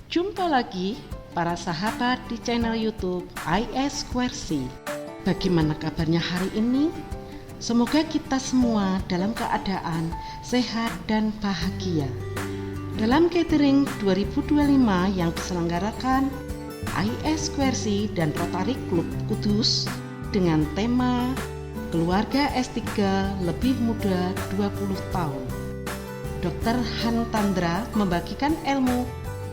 Jumpa lagi para sahabat di channel YouTube IS Squaresy. Bagaimana kabarnya hari ini? Semoga kita semua dalam keadaan sehat dan bahagia. Dalam Gathering 2025 yang diselenggarakan IS Squaresy dan Rotary Club Kudus dengan tema Keluarga S3 Lebih Muda 20 Tahun. Dr. Han Tandra membagikan ilmu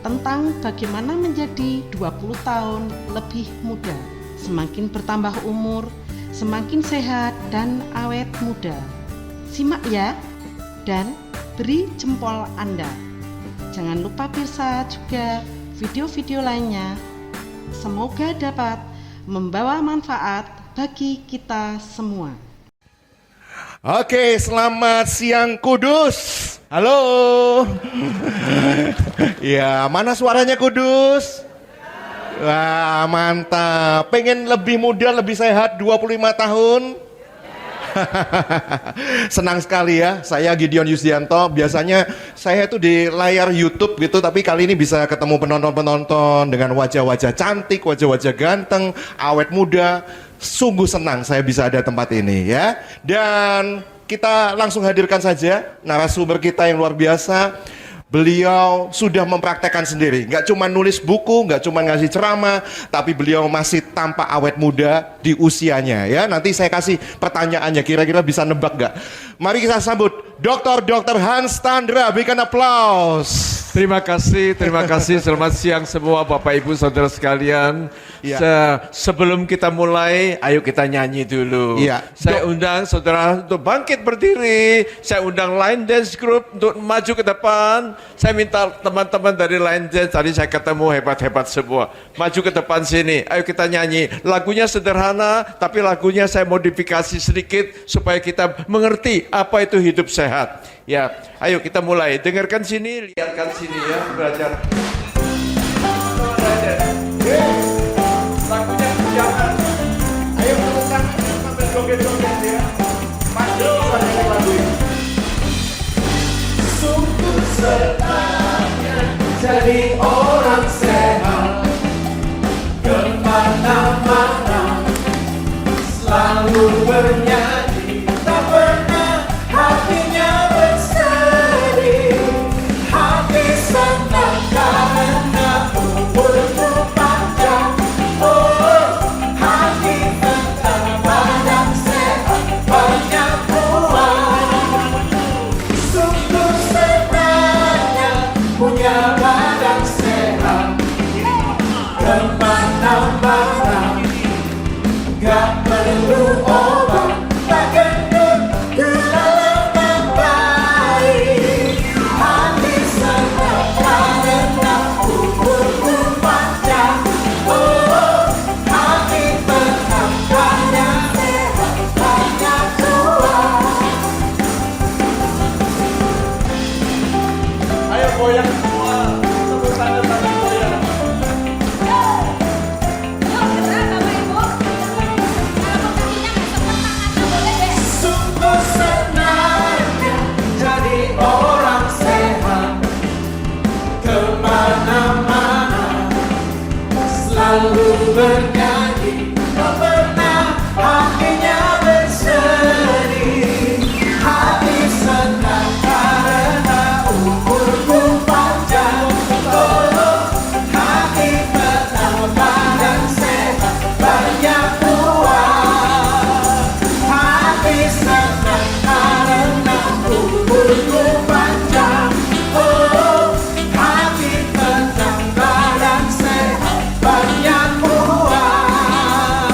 tentang bagaimana menjadi 20 tahun lebih muda. Semakin bertambah umur, semakin sehat dan awet muda. Simak ya, dan beri jempol Anda. Jangan lupa pirsa juga video-video lainnya. Semoga dapat membawa manfaat bagi kita semua. Oke, selamat siang Kudus. Halo. Ya, mana suaranya Kudus? Wah, mantap. Pengen lebih muda, lebih sehat 25 tahun? Senang sekali ya, saya Gideon Yusdianto. Biasanya saya itu di layar YouTube gitu, tapi kali ini bisa ketemu penonton-penonton dengan wajah-wajah cantik, wajah-wajah ganteng, awet muda. Sungguh senang saya bisa ada tempat ini ya. Dan kita langsung hadirkan saja narasumber kita yang luar biasa. Beliau sudah mempraktekkan sendiri, nggak cuma nulis buku, nggak cuma ngasih ceramah, tapi beliau masih tampak awet muda di usianya ya. Nanti saya kasih pertanyaannya, kira-kira bisa nebak nggak? Mari kita sambut Dr. Hans Tandra, berikan aplaus. Terima kasih. Selamat siang semua Bapak Ibu Saudara sekalian. Ya. Sebelum kita mulai, ayo kita nyanyi dulu. Ya. Saya undang saudara untuk bangkit berdiri. Saya undang Line Dance Group untuk maju ke depan. Saya minta teman-teman dari Line Dance, tadi saya ketemu hebat-hebat semua. Maju ke depan sini, ayo kita nyanyi. Lagunya sederhana, tapi lagunya saya modifikasi sedikit supaya kita mengerti apa itu hidup sehat. Ya, ayo kita mulai. Dengarkan sini, lihatkan sini ya, belajar. Lagunya jangan. Ayo tepuk tangan sampai joget-joget ya. Maju sampai lagu ini. Sungguh senangnya jadi orang sehat. Kemana-mana selalu bernyanyi, tak pernah hatinya bersedih. Hati senang karena umurku panjang. Oh, hati tenang, badan sehat, banyak uang. Sungguh senangnya punya badan sehat. Kemana-mana gak perlu obat, tak gendut, gula baik. Hati senang karena umurku panjang. Oh, hati tenang karena sehat, banyak uang. Ayo goyang semua, tepuk tangan goyang. Sungguh senangnya jadi orang sehat. Kemana-mana selalu bernyanyi, tak pernah hatinya bersedih. Hati senang karena umurku panjang. Oh, hati tenang, badan sehat, banyak uang. Hati senang karena umurku panjang. Oh, hati tenang, badan sehat, banyak uang.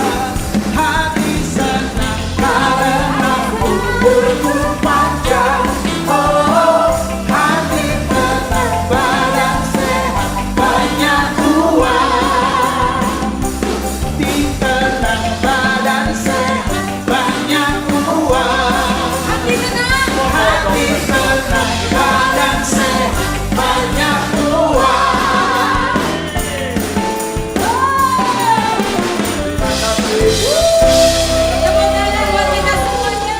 Hati senang karena umurku panjang. Oh, hati tenang, badan sehat, banyak uang. Hati tenang, badan sehat, banyak uang. Hati tenang, badan sehat, banyak uang.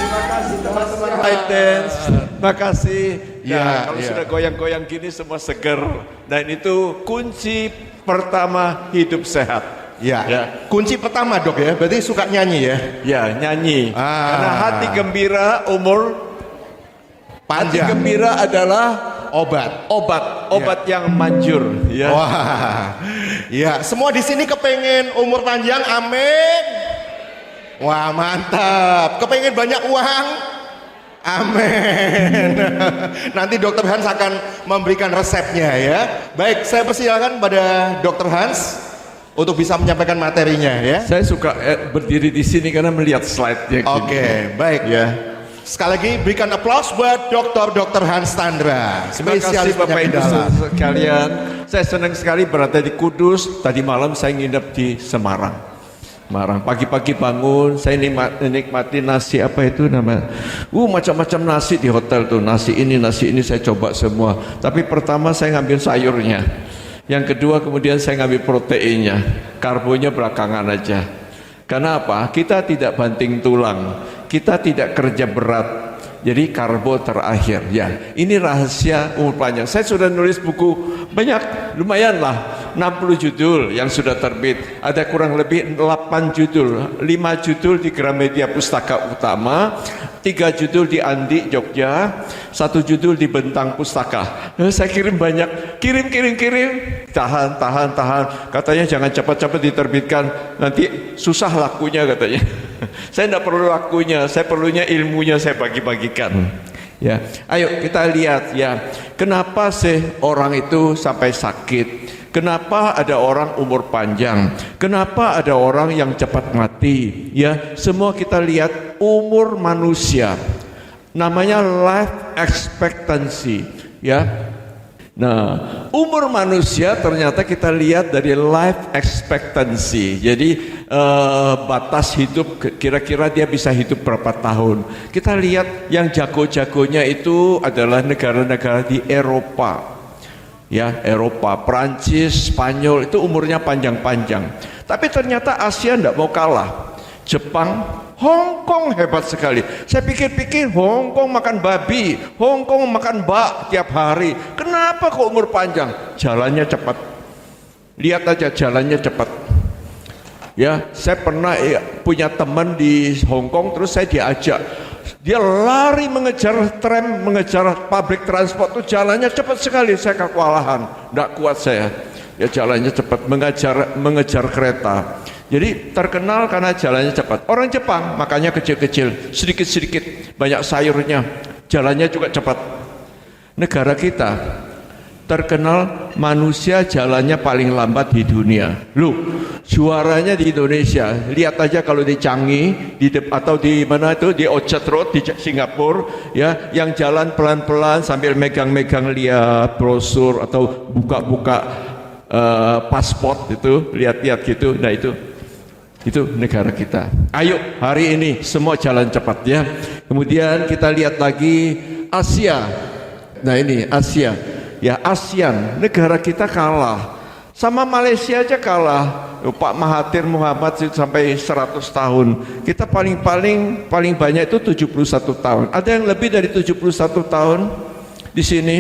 Terima kasih teman-teman Line Dance. Makasih. Ya, Kalau ya. sudah goyang-goyang gini semua seger. Dan itu kunci pertama hidup sehat. Ya. Ya. Kunci pertama dok ya, berarti suka nyanyi ya? Ya, nyanyi. Ah. Karena hati gembira umur hati Panjang. gembira adalah Obat. obat yang manjur. Ya. Wah, ya semua di sini kepengen umur panjang, amin. Wah mantap, kepengen banyak uang, amin. Nanti Dokter Hans akan memberikan resepnya ya. Baik, saya persilakan pada Dokter Hans untuk bisa menyampaikan materinya ya. Saya suka berdiri di sini karena melihat slide-nya. gini. Oke, baik Ya. Sekali lagi berikan aplaus buat Dr. Hans Tandra, Terima kasih spesialis Bapak penyakit Ibu dalam. sekalian. Saya senang sekali berada di Kudus. Tadi malam saya nginep di Semarang. Pagi-pagi bangun, saya nikmati nasi apa itu nama? Macam-macam nasi di hotel tuh. Nasi ini saya coba semua. Tapi pertama saya ngambil sayurnya. Yang kedua kemudian saya ngambil proteinnya. Karbonya belakangan aja. Karena apa? Kita tidak banting tulang. Kita tidak kerja berat. Jadi karbo terakhir. Ya, ini rahasia umur panjang. Saya sudah nulis buku banyak, lumayan lah. 60 judul yang sudah terbit. Ada kurang lebih 8 judul. 5 judul di Gramedia Pustaka Utama, 3 judul di Andi Jogja, 1 judul di Bentang Pustaka. Saya kirim banyak. Kirim. Tahan. Katanya jangan cepat-cepat diterbitkan. Nanti susah lakunya katanya. Saya tidak perlu lakunya, saya perlunya ilmunya saya bagi-bagikan. Ya, ayo kita lihat ya. Kenapa sih orang itu sampai sakit? Kenapa ada orang umur panjang? Kenapa ada orang yang cepat mati? Ya, semua kita lihat umur manusia. Namanya life expectancy, ya. Nah, umur manusia ternyata kita lihat dari life expectancy. Jadi batas hidup kira-kira dia bisa hidup berapa tahun. Kita lihat yang jago-jagonya itu adalah negara-negara di Eropa. Ya, Eropa, Prancis, Spanyol itu umurnya panjang-panjang. Tapi ternyata Asia tidak mau kalah. Jepang, Hong Kong hebat sekali. Saya pikir-pikir Hong Kong makan babi, Hong Kong makan bak tiap hari. Kenapa kok umur panjang? Jalannya cepat. Lihat aja jalannya cepat. Ya, saya pernah punya teman di Hong Kong, terus saya diajak. Dia lari mengejar tram, mengejar public transport, tuh jalannya cepat sekali. Saya kewalahan, tidak kuat saya. Ya jalannya cepat, mengejar kereta. Jadi terkenal karena jalannya cepat. Orang Jepang makannya kecil-kecil, sedikit-sedikit, banyak sayurnya, jalannya juga cepat. Negara kita terkenal manusia jalannya paling lambat di dunia. Loh, juaranya di Indonesia. Lihat aja kalau di Changi, atau di mana itu, di Orchard Road di Singapura, ya, yang jalan pelan-pelan sambil megang-megang lihat brosur atau buka-buka paspor itu, lihat-lihat gitu. Nah itu negara kita. Ayo hari ini semua jalan cepat ya. Kemudian kita lihat lagi Asia. Nah ini Asia. Ya ASEAN, negara kita kalah. Sama Malaysia aja kalah. Pak Mahathir Muhammad sampai 100 tahun. Kita paling banyak itu 71 tahun. Ada yang lebih dari 71 tahun di sini?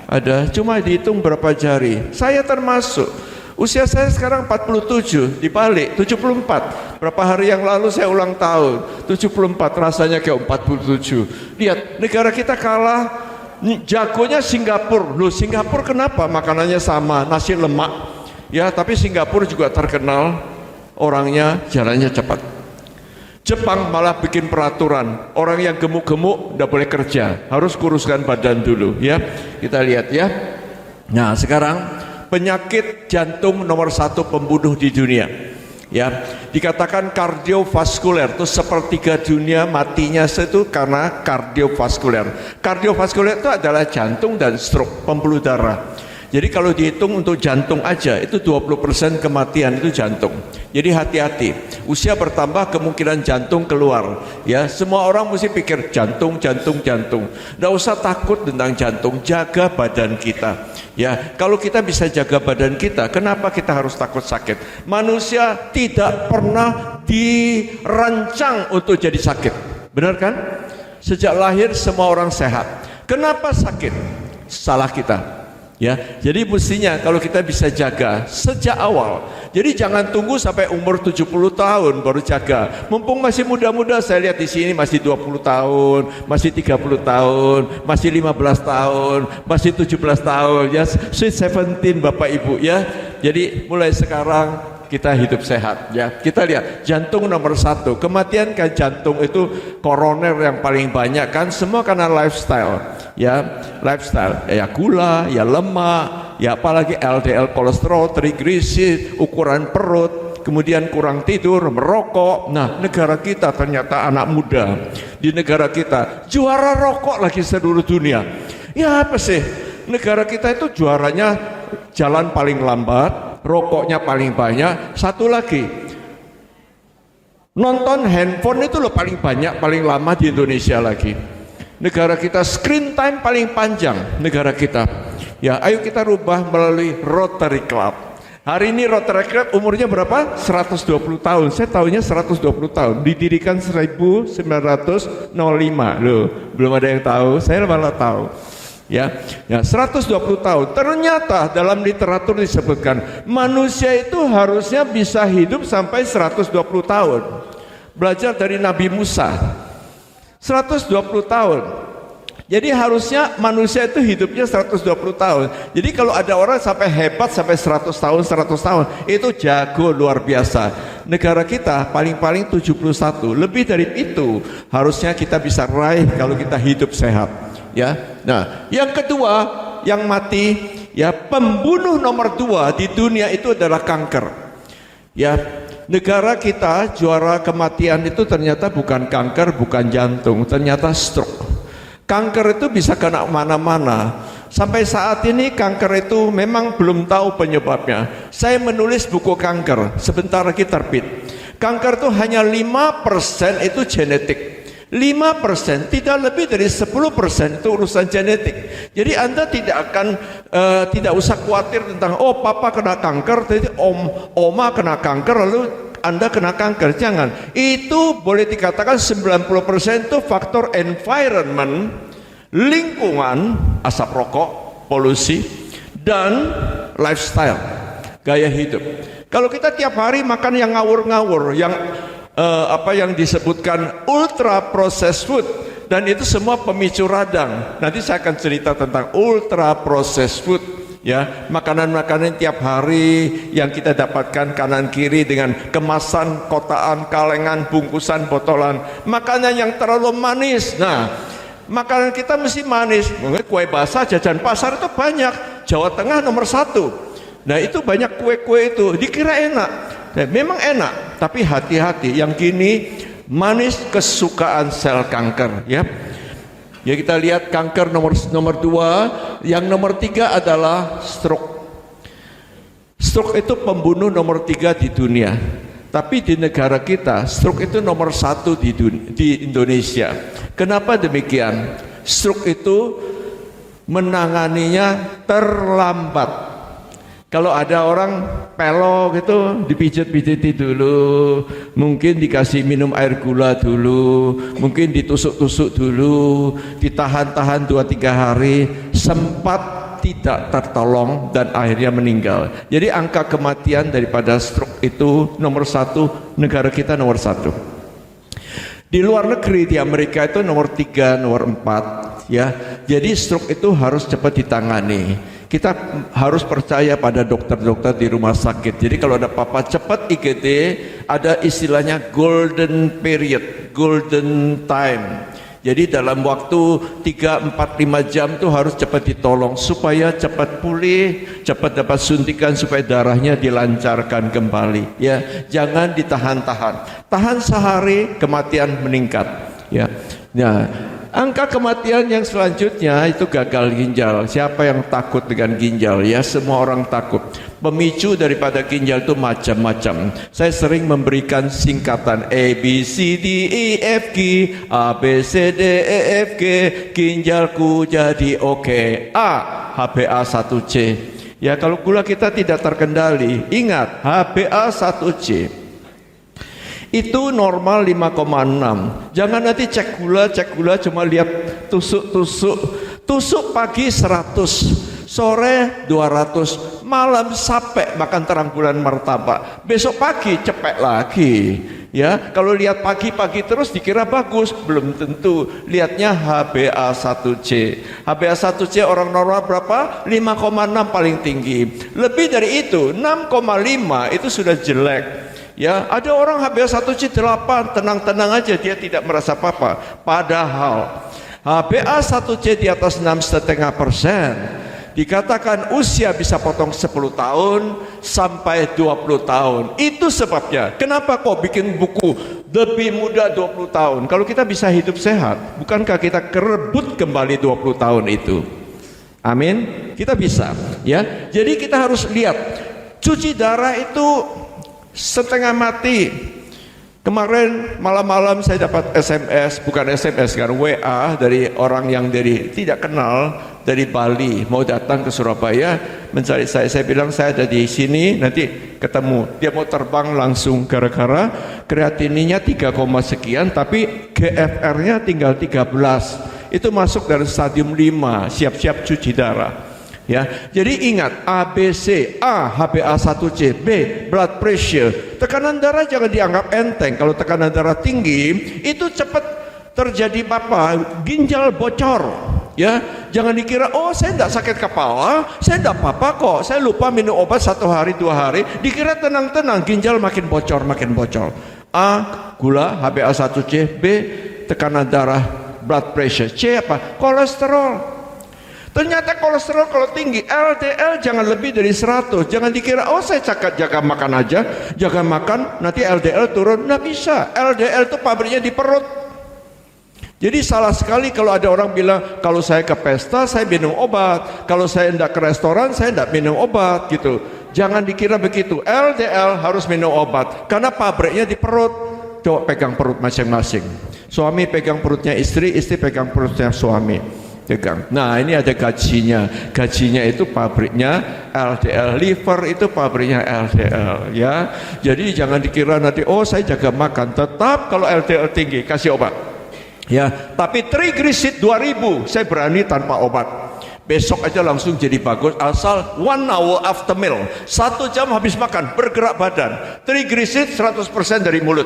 Ada, cuma dihitung berapa jari. Saya termasuk. Usia saya sekarang 47, dibalik 74. Berapa hari yang lalu saya ulang tahun, 74, rasanya kayak 47. Lihat, negara kita kalah. Jagonya Singapura. Loh, Singapura kenapa? Makanannya sama, nasi lemak. Ya, tapi Singapura juga terkenal orangnya jalannya cepat. Jepang malah bikin peraturan, orang yang gemuk-gemuk tidak boleh kerja, harus kuruskan badan dulu ya. Kita lihat ya. Nah, sekarang penyakit jantung nomor 1 pembunuh di dunia. Ya, dikatakan kardiovaskuler itu sepertiga dunia matinya itu karena kardiovaskuler. Kardiovaskuler itu adalah jantung dan stroke, pembuluh darah. Jadi kalau dihitung untuk jantung aja itu 20% kematian itu jantung. Jadi hati-hati. Usia bertambah kemungkinan jantung keluar. Ya, semua orang mesti pikir jantung. Nggak usah takut tentang jantung, jaga badan kita. Ya, kalau kita bisa jaga badan kita, kenapa kita harus takut sakit? Manusia tidak pernah dirancang untuk jadi sakit. Benar kan? Sejak lahir semua orang sehat. Kenapa sakit? Salah kita. Ya, jadi mestinya kalau kita bisa jaga sejak awal. Jadi jangan tunggu sampai umur 70 tahun baru jaga. Mumpung masih muda-muda, saya lihat di sini masih 20 tahun, masih 30 tahun, masih 15 tahun, masih 17 tahun. Ya, sweet 17 Bapak Ibu ya. Jadi mulai sekarang kita hidup sehat ya. Kita lihat jantung nomor 1. Kematian kan jantung itu koroner yang paling banyak kan, semua karena lifestyle ya. Lifestyle ya, gula, ya lemak, ya apalagi LDL kolesterol, trigliserid, ukuran perut, kemudian kurang tidur, merokok. Nah, negara kita ternyata anak muda di negara kita juara rokok lagi seluruh dunia. Ya apa sih? Negara kita itu juaranya jalan paling lambat, rokoknya paling banyak. Satu lagi, nonton handphone itu loh paling banyak, paling lama di Indonesia lagi. Negara kita screen time paling panjang, negara kita. Ya, ayo kita rubah melalui Rotary Club. Hari ini Rotary Club umurnya berapa? 120 tahun. Saya tahunya 120 tahun. Didirikan 1905. Loh, belum ada yang tahu. Saya malah tahu. Ya, 120 tahun. Ternyata dalam literatur disebutkan manusia itu harusnya bisa hidup sampai 120 tahun. Belajar dari Nabi Musa. 120 tahun. Jadi harusnya manusia itu hidupnya 120 tahun. Jadi kalau ada orang sampai hebat sampai 100 tahun, 100 tahun, itu jago luar biasa. Negara kita paling-paling 71. Lebih dari itu harusnya kita bisa raih kalau kita hidup sehat. Ya. Nah, yang kedua yang mati, ya pembunuh nomor 2 di dunia itu adalah kanker. Ya, negara kita juara kematian itu ternyata bukan kanker, bukan jantung, ternyata stroke. Kanker itu bisa kena mana-mana. Sampai saat ini kanker itu memang belum tahu penyebabnya. Saya menulis buku kanker, sebentar lagi terbit. Kanker itu hanya 5% itu genetik. 5%, tidak lebih dari 10% itu urusan genetik. Jadi Anda tidak usah khawatir tentang oh papa kena kanker, jadi oma kena kanker lalu Anda kena kanker. Jangan. Itu boleh dikatakan 90% itu faktor environment, lingkungan, asap rokok, polusi, dan lifestyle, gaya hidup. Kalau kita tiap hari makan yang ngawur-ngawur, yang yang disebutkan ultra processed food, dan itu semua pemicu radang. Nanti saya akan cerita tentang ultra processed food, ya, makanan-makanan tiap hari yang kita dapatkan kanan kiri dengan kemasan, kotaan, kalengan, bungkusan, botolan, makanan yang terlalu manis. Nah, makanan kita mesti manis. Kue basah jajan pasar itu banyak. Jawa Tengah nomor 1. Nah, itu banyak kue-kue itu dikira enak. Memang enak, tapi hati-hati. Yang kini manis kesukaan sel kanker, ya. Ya, kita lihat kanker nomor 2. Yang nomor 3 adalah stroke. Stroke itu pembunuh nomor 3 di dunia. Tapi di negara kita stroke itu nomor 1 di Indonesia. Kenapa demikian? Stroke itu menanganinya terlambat. Kalau ada orang pelo gitu, dipijit-pijiti dulu, mungkin dikasih minum air gula dulu, mungkin ditusuk-tusuk dulu, ditahan-tahan 2-3 hari, sempat tidak tertolong dan akhirnya meninggal. Jadi angka kematian daripada stroke itu nomor 1, negara kita nomor 1. Di luar negeri, di Amerika itu nomor 3, nomor 4, ya. Jadi stroke itu harus cepat ditangani. Kita harus percaya pada dokter-dokter di rumah sakit. Jadi kalau ada apa-apa cepat IGD, ada istilahnya golden period, golden time. Jadi dalam waktu 3-4-5 jam itu harus cepat ditolong supaya cepat pulih, cepat dapat suntikan supaya darahnya dilancarkan kembali. Ya, jangan ditahan-tahan. Tahan sehari kematian meningkat. Ya. Nah, angka kematian yang selanjutnya itu gagal ginjal. Siapa yang takut dengan ginjal? Ya, semua orang takut. Pemicu daripada ginjal itu macam-macam. Saya sering memberikan singkatan A, B, C, D, E, F, G, A, B, C, D, E, F, G. Ginjalku jadi oke. A, HbA1c. Ya, kalau gula kita tidak terkendali, ingat HbA1c. Itu normal 5,6. Jangan nanti cek gula cuma lihat tusuk. Tusuk pagi 100, sore 200, malam sampai makan terang bulan martabak. Besok pagi cepet lagi. Ya, kalau lihat pagi-pagi terus dikira bagus, belum tentu. Lihatnya HbA1c. HbA1c orang normal berapa? 5,6 paling tinggi. Lebih dari itu, 6,5 itu sudah jelek. Ya, ada orang HbA1c 8, tenang-tenang aja, dia tidak merasa apa-apa. Padahal HbA1c di atas 6,5%. Dikatakan usia bisa potong 10 tahun sampai 20 tahun. Itu sebabnya. Kenapa kok bikin buku lebih muda 20 tahun? Kalau kita bisa hidup sehat, bukankah kita kerebut kembali 20 tahun itu? Amin. Kita bisa, ya. Jadi kita harus lihat, cuci darah itu setengah mati. Kemarin malam-malam saya dapat SMS, bukan SMS kan, WA dari orang yang tidak kenal, dari Bali, mau datang ke Surabaya mencari saya. Saya bilang saya ada di sini, nanti ketemu. Dia mau terbang langsung gara-gara kreatininya 3, sekian, tapi GFR-nya tinggal 13. Itu masuk dari stadium 5, siap-siap cuci darah. Ya, jadi ingat, ABC, A, HbA1c, B, blood pressure. Tekanan darah jangan dianggap enteng. Kalau tekanan darah tinggi, itu cepat terjadi apa? Ginjal bocor. Ya, jangan dikira, oh saya tidak sakit kepala, saya tidak apa-apa kok, saya lupa minum obat 1 hari 2 hari. Dikira tenang-tenang, ginjal makin bocor. A, gula, HbA1c, B, tekanan darah, blood pressure, C apa? Kolesterol. Ternyata kolesterol kalau tinggi, LDL jangan lebih dari 100. Jangan dikira, oh saya jaga makan aja, jaga makan, nanti LDL turun. Nggak bisa, LDL itu pabriknya di perut. Jadi salah sekali kalau ada orang bilang, kalau saya ke pesta, saya minum obat. Kalau saya tidak ke restoran, saya tidak minum obat gitu. Jangan dikira begitu, LDL harus minum obat, karena pabriknya di perut. Coba pegang perut masing-masing. Suami pegang perutnya istri, istri pegang perutnya suami. Pegang. Nah ini ada gajinya. Gajinya itu pabriknya LDL. Liver itu pabriknya LDL, ya. Jadi jangan dikira nanti, oh saya jaga makan. Tetap kalau LDL tinggi kasih obat, ya. Tapi triglyceride 2000 saya berani tanpa obat. Besok aja langsung jadi bagus, asal 1 hour after meal, 1 jam habis makan bergerak badan. Triglyceride 100% dari mulut,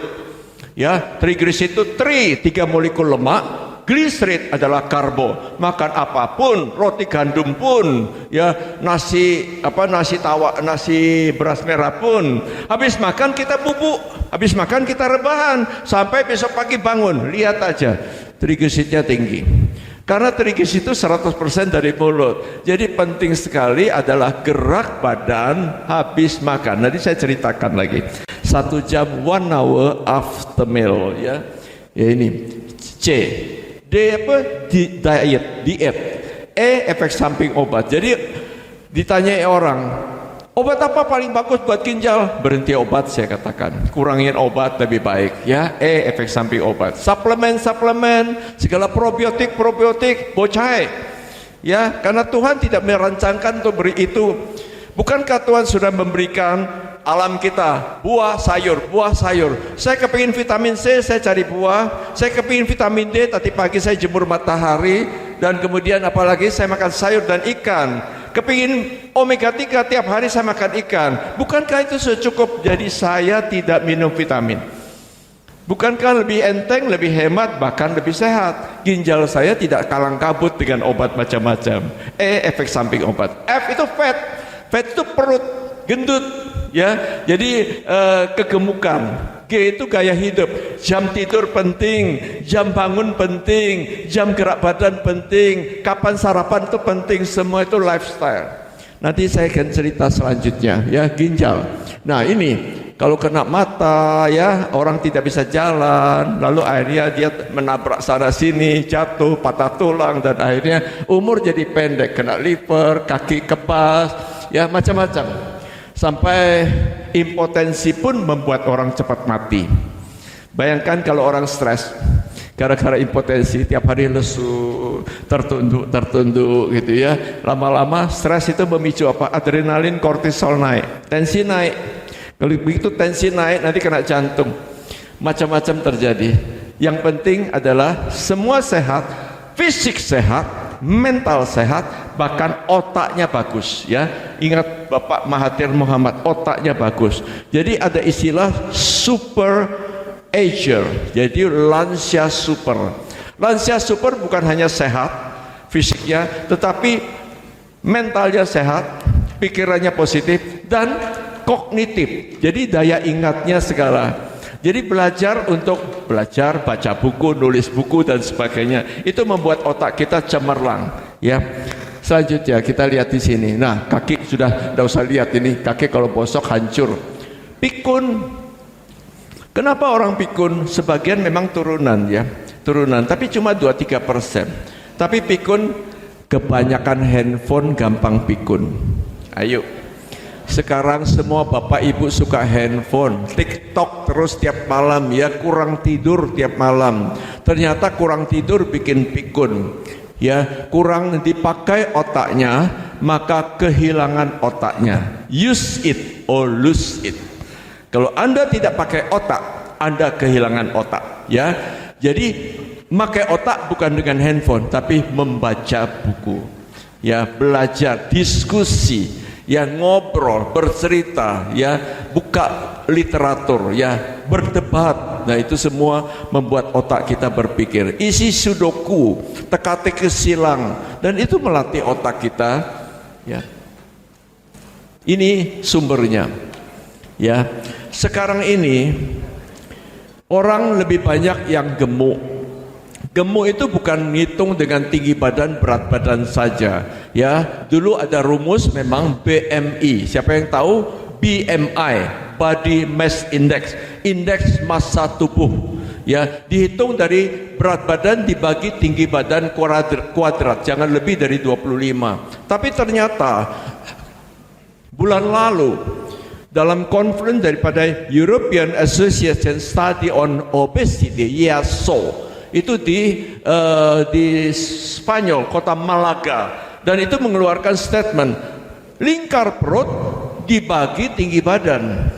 ya. Triglyceride itu 3 molekul lemak. Glycerid adalah karbo. Makan apapun, roti gandum pun, ya, nasi beras merah pun. Habis makan kita bubuk, habis makan kita rebahan sampai besok pagi bangun, lihat aja trigliseridnya tinggi. Karena trigliserid itu 100% dari mulut. Jadi penting sekali adalah gerak badan habis makan. Nanti saya ceritakan lagi. 1 jam 1 hour after meal, ya. Ya ini. C. D apa? Diet. E, efek samping obat. Jadi ditanyai orang, obat apa paling bagus buat ginjal? Berhenti obat, saya katakan. Kurangin obat lebih baik, ya. E, efek samping obat. Suplemen, segala probiotik, bocai. Ya, karena Tuhan tidak merancangkan untuk beri itu. Bukankah Tuhan sudah memberikan alam kita buah sayur? Saya kepingin vitamin C, saya cari buah. Saya kepingin vitamin D, tadi pagi saya jemur matahari. Dan kemudian apalagi saya makan sayur dan ikan. Kepingin omega 3, tiap hari saya makan ikan. Bukankah itu sudah cukup? Jadi saya tidak minum vitamin. Bukankah lebih enteng, lebih hemat, bahkan lebih sehat? Ginjal saya tidak kalang kabut dengan obat macam-macam. E, efek samping obat. F itu fat. Fat itu perut, gendut, ya. Jadi kegemukan. G itu gaya hidup. Jam tidur penting, jam bangun penting, jam gerak badan penting, kapan sarapan itu penting. Semua itu lifestyle. Nanti saya akan cerita selanjutnya, ya. Ginjal. Nah ini kalau kena mata, ya, orang tidak bisa jalan, lalu akhirnya dia menabrak sana sini, jatuh, patah tulang, dan akhirnya umur jadi pendek, kena liver, kaki kebas, ya, macam-macam. Sampai impotensi pun membuat orang cepat mati. Bayangkan kalau orang stres gara-gara impotensi, tiap hari lesu, tertunduk gitu, ya. Lama-lama stres itu memicu apa? Adrenalin, kortisol naik, tensi naik. Kalau begitu tensi naik, nanti kena jantung. macam-macam terjadi. Yang penting adalah semua sehat, fisik sehat, mental sehat, bahkan otaknya bagus ya. Ingat Bapak Mahathir Muhammad, otaknya bagus. Jadi ada istilah super ager, jadi lansia super. Lansia super bukan hanya sehat fisiknya, tetapi mentalnya sehat, pikirannya positif, dan kognitif. Jadi daya ingatnya segala. Jadi belajar untuk belajar, baca buku, nulis buku dan sebagainya. Itu membuat otak kita cemerlang, ya. Selanjutnya kita lihat di sini. Nah, kaki sudah tidak usah lihat ini. Kaki kalau bosok hancur. Pikun. Kenapa orang pikun? Sebagian memang turunan ya. Turunan, tapi cuma 2-3%. Tapi pikun, kebanyakan handphone gampang pikun. Ayo. Sekarang semua bapak ibu suka handphone, TikTok terus tiap malam ya, kurang tidur tiap malam. Ternyata kurang tidur bikin pikun. Ya, kurang dipakai otaknya, maka kehilangan otaknya. Use it or lose it. Kalau Anda tidak pakai otak, Anda kehilangan otak, ya. Jadi pakai otak bukan dengan handphone, tapi membaca buku. Ya, belajar, diskusi, ya, ngobrol, bercerita, ya, buka literatur, ya, berdebat. Nah, itu semua membuat otak kita berpikir. Isi sudoku, teka-teki silang, dan itu melatih otak kita, ya. Ini sumbernya. Ya. Sekarang ini orang lebih banyak yang gemuk. Gemuk itu bukan ngitung dengan tinggi badan, berat badan saja. Ya, dulu ada rumus memang BMI. Siapa yang tahu? BMI, Body Mass Index, indeks massa tubuh. Ya, dihitung dari berat badan dibagi tinggi badan kuadrat, jangan lebih dari 25. Tapi ternyata bulan lalu dalam conference daripada European Association Study on Obesity, EASO, itu di Spanyol, kota Malaga, dan itu mengeluarkan statement lingkar perut dibagi tinggi badan.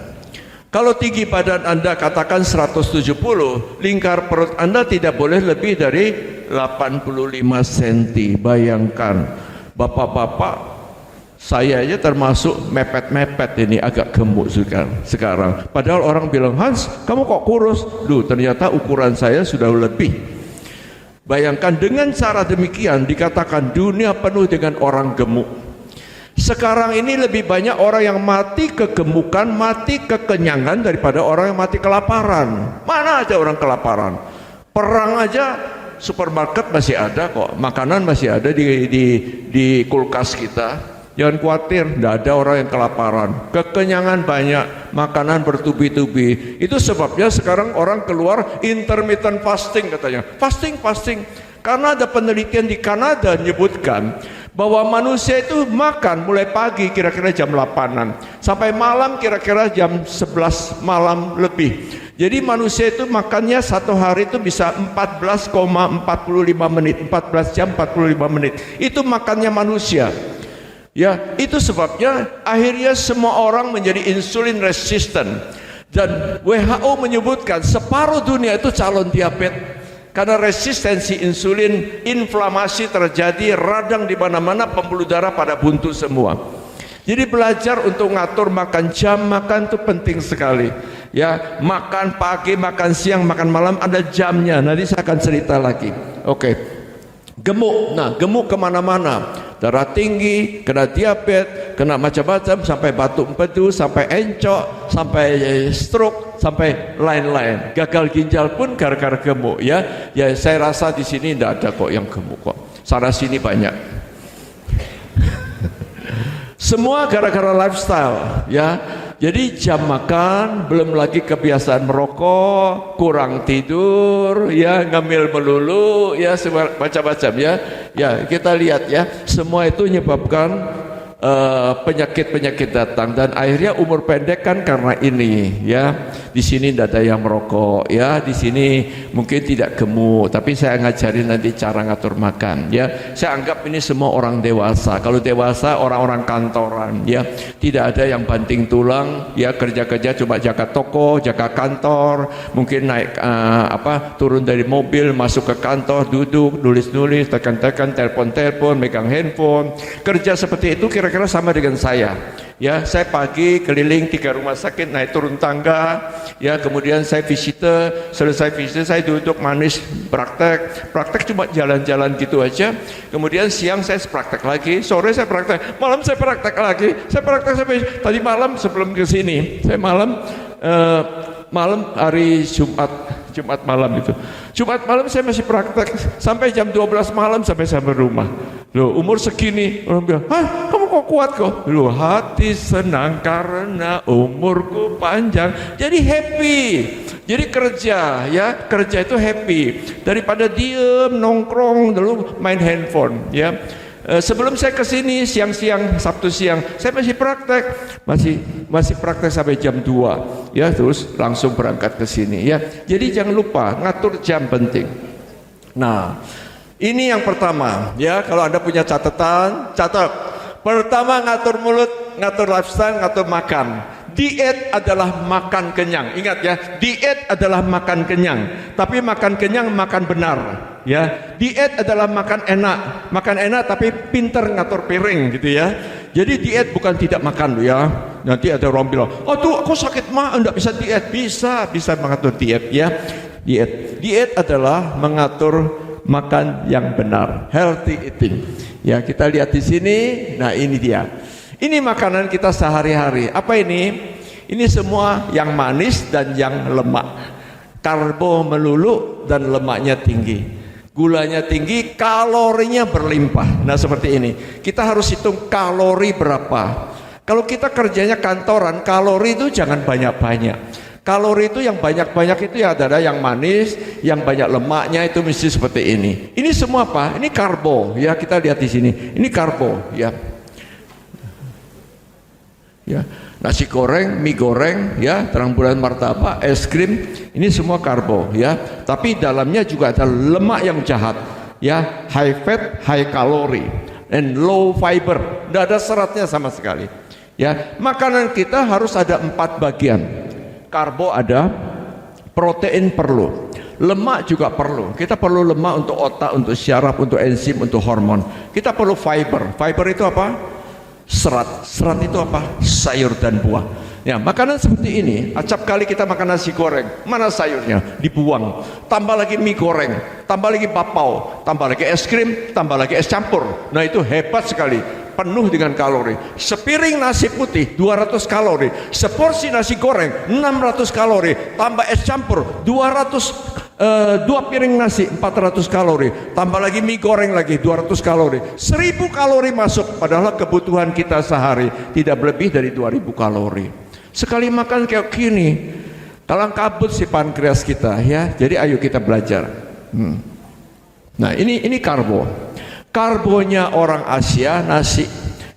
Kalau tinggi badan Anda katakan 170, lingkar perut Anda tidak boleh lebih dari 85 cm. Bayangkan, bapak-bapak, saya aja termasuk mepet-mepet ini, agak gemuk sekarang. Padahal orang bilang, Hans, kamu kok kurus? Duh, ternyata ukuran saya sudah lebih. Bayangkan dengan cara demikian dikatakan dunia penuh dengan orang gemuk. Sekarang ini lebih banyak orang yang mati kegemukan, mati kekenyangan daripada orang yang mati kelaparan. Mana aja orang kelaparan? Perang aja, supermarket masih ada kok, makanan masih ada di kulkas kita. Jangan khawatir, tidak ada orang yang kelaparan. Kekenyangan banyak, makanan bertubi-tubi. Itu sebabnya sekarang orang keluar intermittent fasting katanya. Fasting. Karena ada penelitian di Kanada menyebutkan bahwa manusia itu makan mulai pagi kira-kira jam 8-an sampai malam kira-kira jam 11 malam lebih. Jadi manusia itu makannya satu hari itu bisa 14,45 menit, 14 jam 45 menit. Itu makannya manusia. Ya, itu sebabnya akhirnya semua orang menjadi insulin resistant. Dan WHO menyebutkan separuh dunia itu calon diabetes. Karena resistensi insulin, inflamasi terjadi, radang di mana-mana, pembuluh darah pada buntu semua. Jadi belajar untuk ngatur makan, jam makan itu penting sekali. Ya, makan pagi, makan siang, makan malam ada jamnya. Nanti saya akan cerita lagi. Oke. Gemuk, nah gemuk kemana-mana, darah tinggi, kena diabetes, kena macam-macam, sampai batuk empedu, sampai encok, sampai stroke, sampai lain-lain. Gagal ginjal pun gara-gara gemuk, ya. Ya, saya rasa di sini tidak ada kok yang gemuk kok. Sana sini banyak. Semua gara-gara lifestyle, ya. Jadi jam makan, belum lagi kebiasaan merokok, kurang tidur, ya, ngemil melulu, ya, macam-macam, ya. Ya, kita lihat ya, semua itu menyebabkan penyakit-penyakit datang dan akhirnya umur pendek kan karena ini, ya. Di sini tidak ada yang merokok, ya. Di sini mungkin tidak gemuk, tapi saya ngajarin nanti cara ngatur makan, ya. Saya anggap ini semua orang dewasa. Kalau dewasa orang-orang kantoran, ya. Tidak ada yang banting tulang, ya, kerja-kerja cuma jaga toko, jaga kantor, mungkin naik turun dari mobil, masuk ke kantor, duduk, nulis-nulis, tekan-tekan, telepon-telepon, megang handphone. Kerja seperti itu kira-kira sama dengan saya. Ya, saya pagi keliling 3 rumah sakit, naik turun tangga, ya, kemudian saya visitor, selesai visitor saya duduk manis praktek cuma jalan-jalan gitu aja. Kemudian siang saya praktek lagi, sore saya praktek, malam saya praktek lagi. Saya praktek sampai tadi malam sebelum ke sini. Saya malam hari Jumat malam itu. Jumat malam saya masih praktek sampai jam 12 malam sampai rumah. Loh, umur segini orang bilang, "Hah, kamu kok kuat kok?" Loh, hati senang karena umurku panjang. Jadi happy. Jadi kerja, ya, kerja itu happy daripada diem nongkrong dulu main handphone, ya. Sebelum saya ke sini siang-siang Sabtu siang saya masih praktek sampai jam 2, ya, terus langsung berangkat ke sini, ya. Jadi jangan lupa ngatur jam penting. Nah, ini yang pertama, ya. Kalau Anda punya catatan, catat. Pertama, ngatur mulut, ngatur lifestyle, ngatur makan. Diet adalah makan kenyang. Ingat, ya, diet adalah makan kenyang. Tapi makan kenyang makan benar, ya. Diet adalah makan enak tapi pinter ngatur piring, gitu, ya. Jadi diet bukan tidak makan, ya. Nanti ada orang bilang, "Oh tuh aku sakit mah, enggak bisa diet." Bisa mengatur diet, ya. Diet adalah mengatur makan yang benar, healthy eating. Ya, kita lihat di sini. Nah, ini dia. Ini makanan kita sehari-hari. Apa ini? Ini semua yang manis dan yang lemak. Karbo melulu dan lemaknya tinggi. Gulanya tinggi, kalorinya berlimpah. Nah, seperti ini. Kita harus hitung kalori berapa. Kalau kita kerjanya kantoran, kalori itu jangan banyak-banyak. Kalori itu yang banyak-banyak itu ya ada yang manis, yang banyak lemaknya itu mesti seperti ini. Ini semua apa? Ini karbo, ya, kita lihat di sini. Ini karbo, ya. Ya, nasi goreng, mie goreng, ya, terang bulan martabak, es krim, ini semua karbo, ya. Tapi dalamnya juga ada lemak yang jahat, ya, high fat, high kalori, and low fiber. Tidak ada seratnya sama sekali. Ya, makanan kita harus ada 4 bagian. Karbo ada, protein perlu, lemak juga perlu. Kita perlu lemak untuk otak, untuk syaraf, untuk enzim, untuk hormon. Kita perlu fiber. Fiber itu apa? Serat itu apa? Sayur dan buah. Ya, makanan seperti ini, acap kali kita makan nasi goreng, mana sayurnya? Dibuang. Tambah lagi mie goreng, tambah lagi bapau, tambah lagi es krim, tambah lagi es campur. Nah, itu hebat sekali, penuh dengan kalori. Sepiring nasi putih 200 kalori, seporsi nasi goreng 600 kalori, tambah es campur 2 piring nasi 400 kalori, tambah lagi mie goreng lagi 200 kalori, 1000 kalori masuk, padahal kebutuhan kita sehari tidak lebih dari 2000 kalori. Sekali makan kayak gini, kalang kabut si pankreas kita, ya. Jadi ayo kita belajar. Nah, ini karbo. Karbonya orang Asia nasi.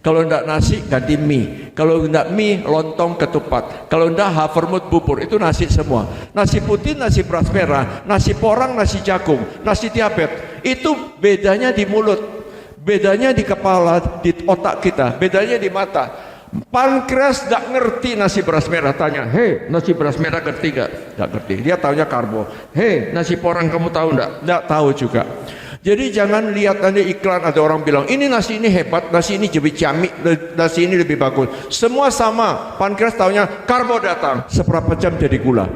Kalau enggak nasi ganti mie. Kalau enggak mie lontong ketupat. Kalau enggak havermut bubur, itu nasi semua. Nasi putih, nasi beras merah, nasi porang, nasi jagung, nasi diabetes. Itu bedanya di mulut, bedanya di kepala, di otak kita, bedanya di mata. Pankreas tidak ngerti nasi beras merah, tanya, "Hei, nasi beras merah ngerti gak?" Tidak ngerti, dia taunya karbo. "Hei, nasi porang kamu tahu enggak?" Tidak tahu juga. Jadi jangan lihat nanti iklan ada orang bilang, "Ini nasi ini hebat, nasi ini lebih ciamik, nasi ini lebih bagus." Semua sama, pankreas taunya karbo datang, seberapa jam jadi gula.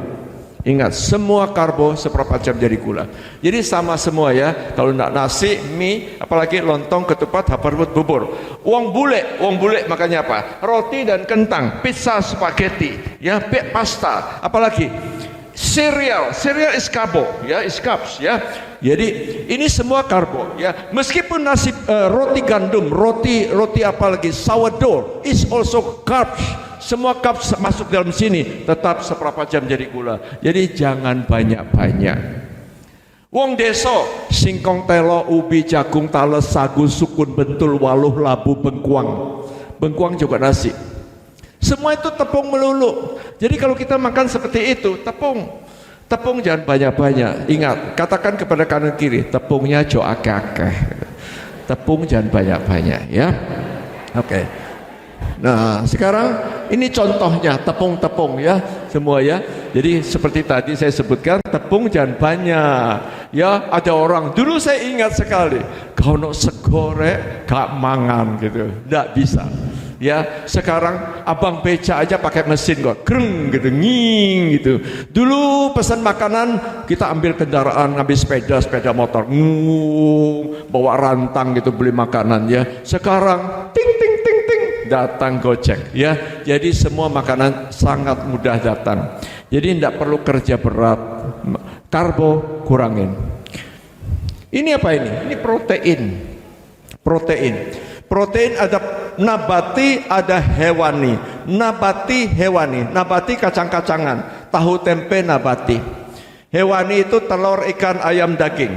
Ingat, semua karbo seberapa jam jadi gula. Jadi sama semua, ya. Kalau enggak nasi, mie, apalagi lontong, ketupat, havermut bubur. Wong bule makannya apa? Roti dan kentang, pizza, spaghetti, ya, pasta, apalagi cereal is karbo, ya, is carbs, ya. Jadi ini semua karbo, ya. Meskipun nasi roti gandum, roti apalagi sourdough is also carbs. Semua carbs masuk dalam sini, tetap seberapa jam jadi gula. Jadi jangan banyak-banyak. Wong deso, singkong, telo, ubi, jagung, tales, sagu, sukun, bentul, waluh, labu, bengkuang. Bengkuang juga nasi. Semua itu tepung melulu. Jadi kalau kita makan seperti itu, tepung jangan banyak-banyak. Ingat, katakan kepada kanan kiri, tepungnya jo akeh-akeh. Tepung jangan banyak-banyak ya. Oke. Nah, sekarang ini contohnya tepung-tepung ya, semua ya. Jadi seperti tadi saya sebutkan, tepung jangan banyak. Ya, ada orang dulu saya ingat sekali, kalau segorek gak mangan gitu, nggak bisa. Ya, sekarang abang beca aja pakai mesin kok, kreng gitu, nging gitu. Dulu pesan makanan kita ambil kendaraan, ambil sepeda motor, bawa rantang gitu beli makanan ya. Sekarang ting ting ting ting datang Gojek ya. Jadi semua makanan sangat mudah datang. Jadi tidak perlu kerja berat. Karbo kurangin. Ini apa ini? Ini protein. Protein ada nabati, ada hewani. Nabati, hewani. Nabati kacang-kacangan, tahu tempe nabati. Hewani itu telur, ikan, ayam, daging.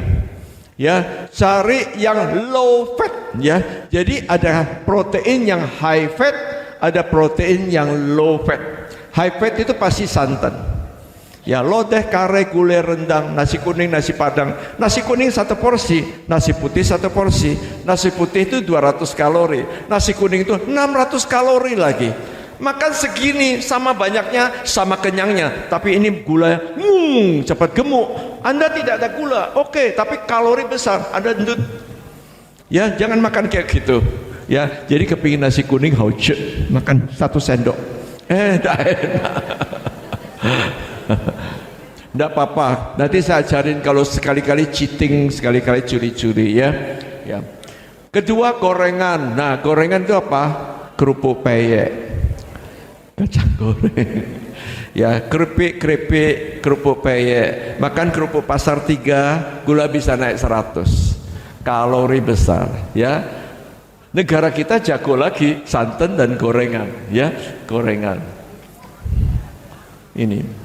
Ya, cari yang low fat ya. Jadi ada protein yang high fat, ada protein yang low fat. High fat itu pasti santan. Ya, lodeh, kare, gulai, rendang, nasi kuning, nasi padang. Nasi kuning 1 porsi, nasi putih 1 porsi. Nasi putih itu 200 kalori, nasi kuning itu 600 kalori lagi. Makan segini sama banyaknya, sama kenyangnya. Tapi ini gula, cepat gemuk. Anda tidak ada gula, oke, tapi kalori besar, Anda endut. Ya, jangan makan kayak gitu. Ya, jadi kepingin nasi kuning, hauce, makan 1 sendok. Tidak enak. Tidak apa-apa, nanti saya ajarin kalau sekali-kali cheating, sekali-kali curi-curi ya. Ya. Kedua, gorengan. Nah, gorengan itu apa? Kerupuk peyek, kacang goreng. Ya, keripik, kerupuk peyek. Makan kerupuk pasar 3, gula bisa naik 100. Kalori besar, ya. Negara kita jago lagi santan dan gorengan, ya, gorengan. Ini.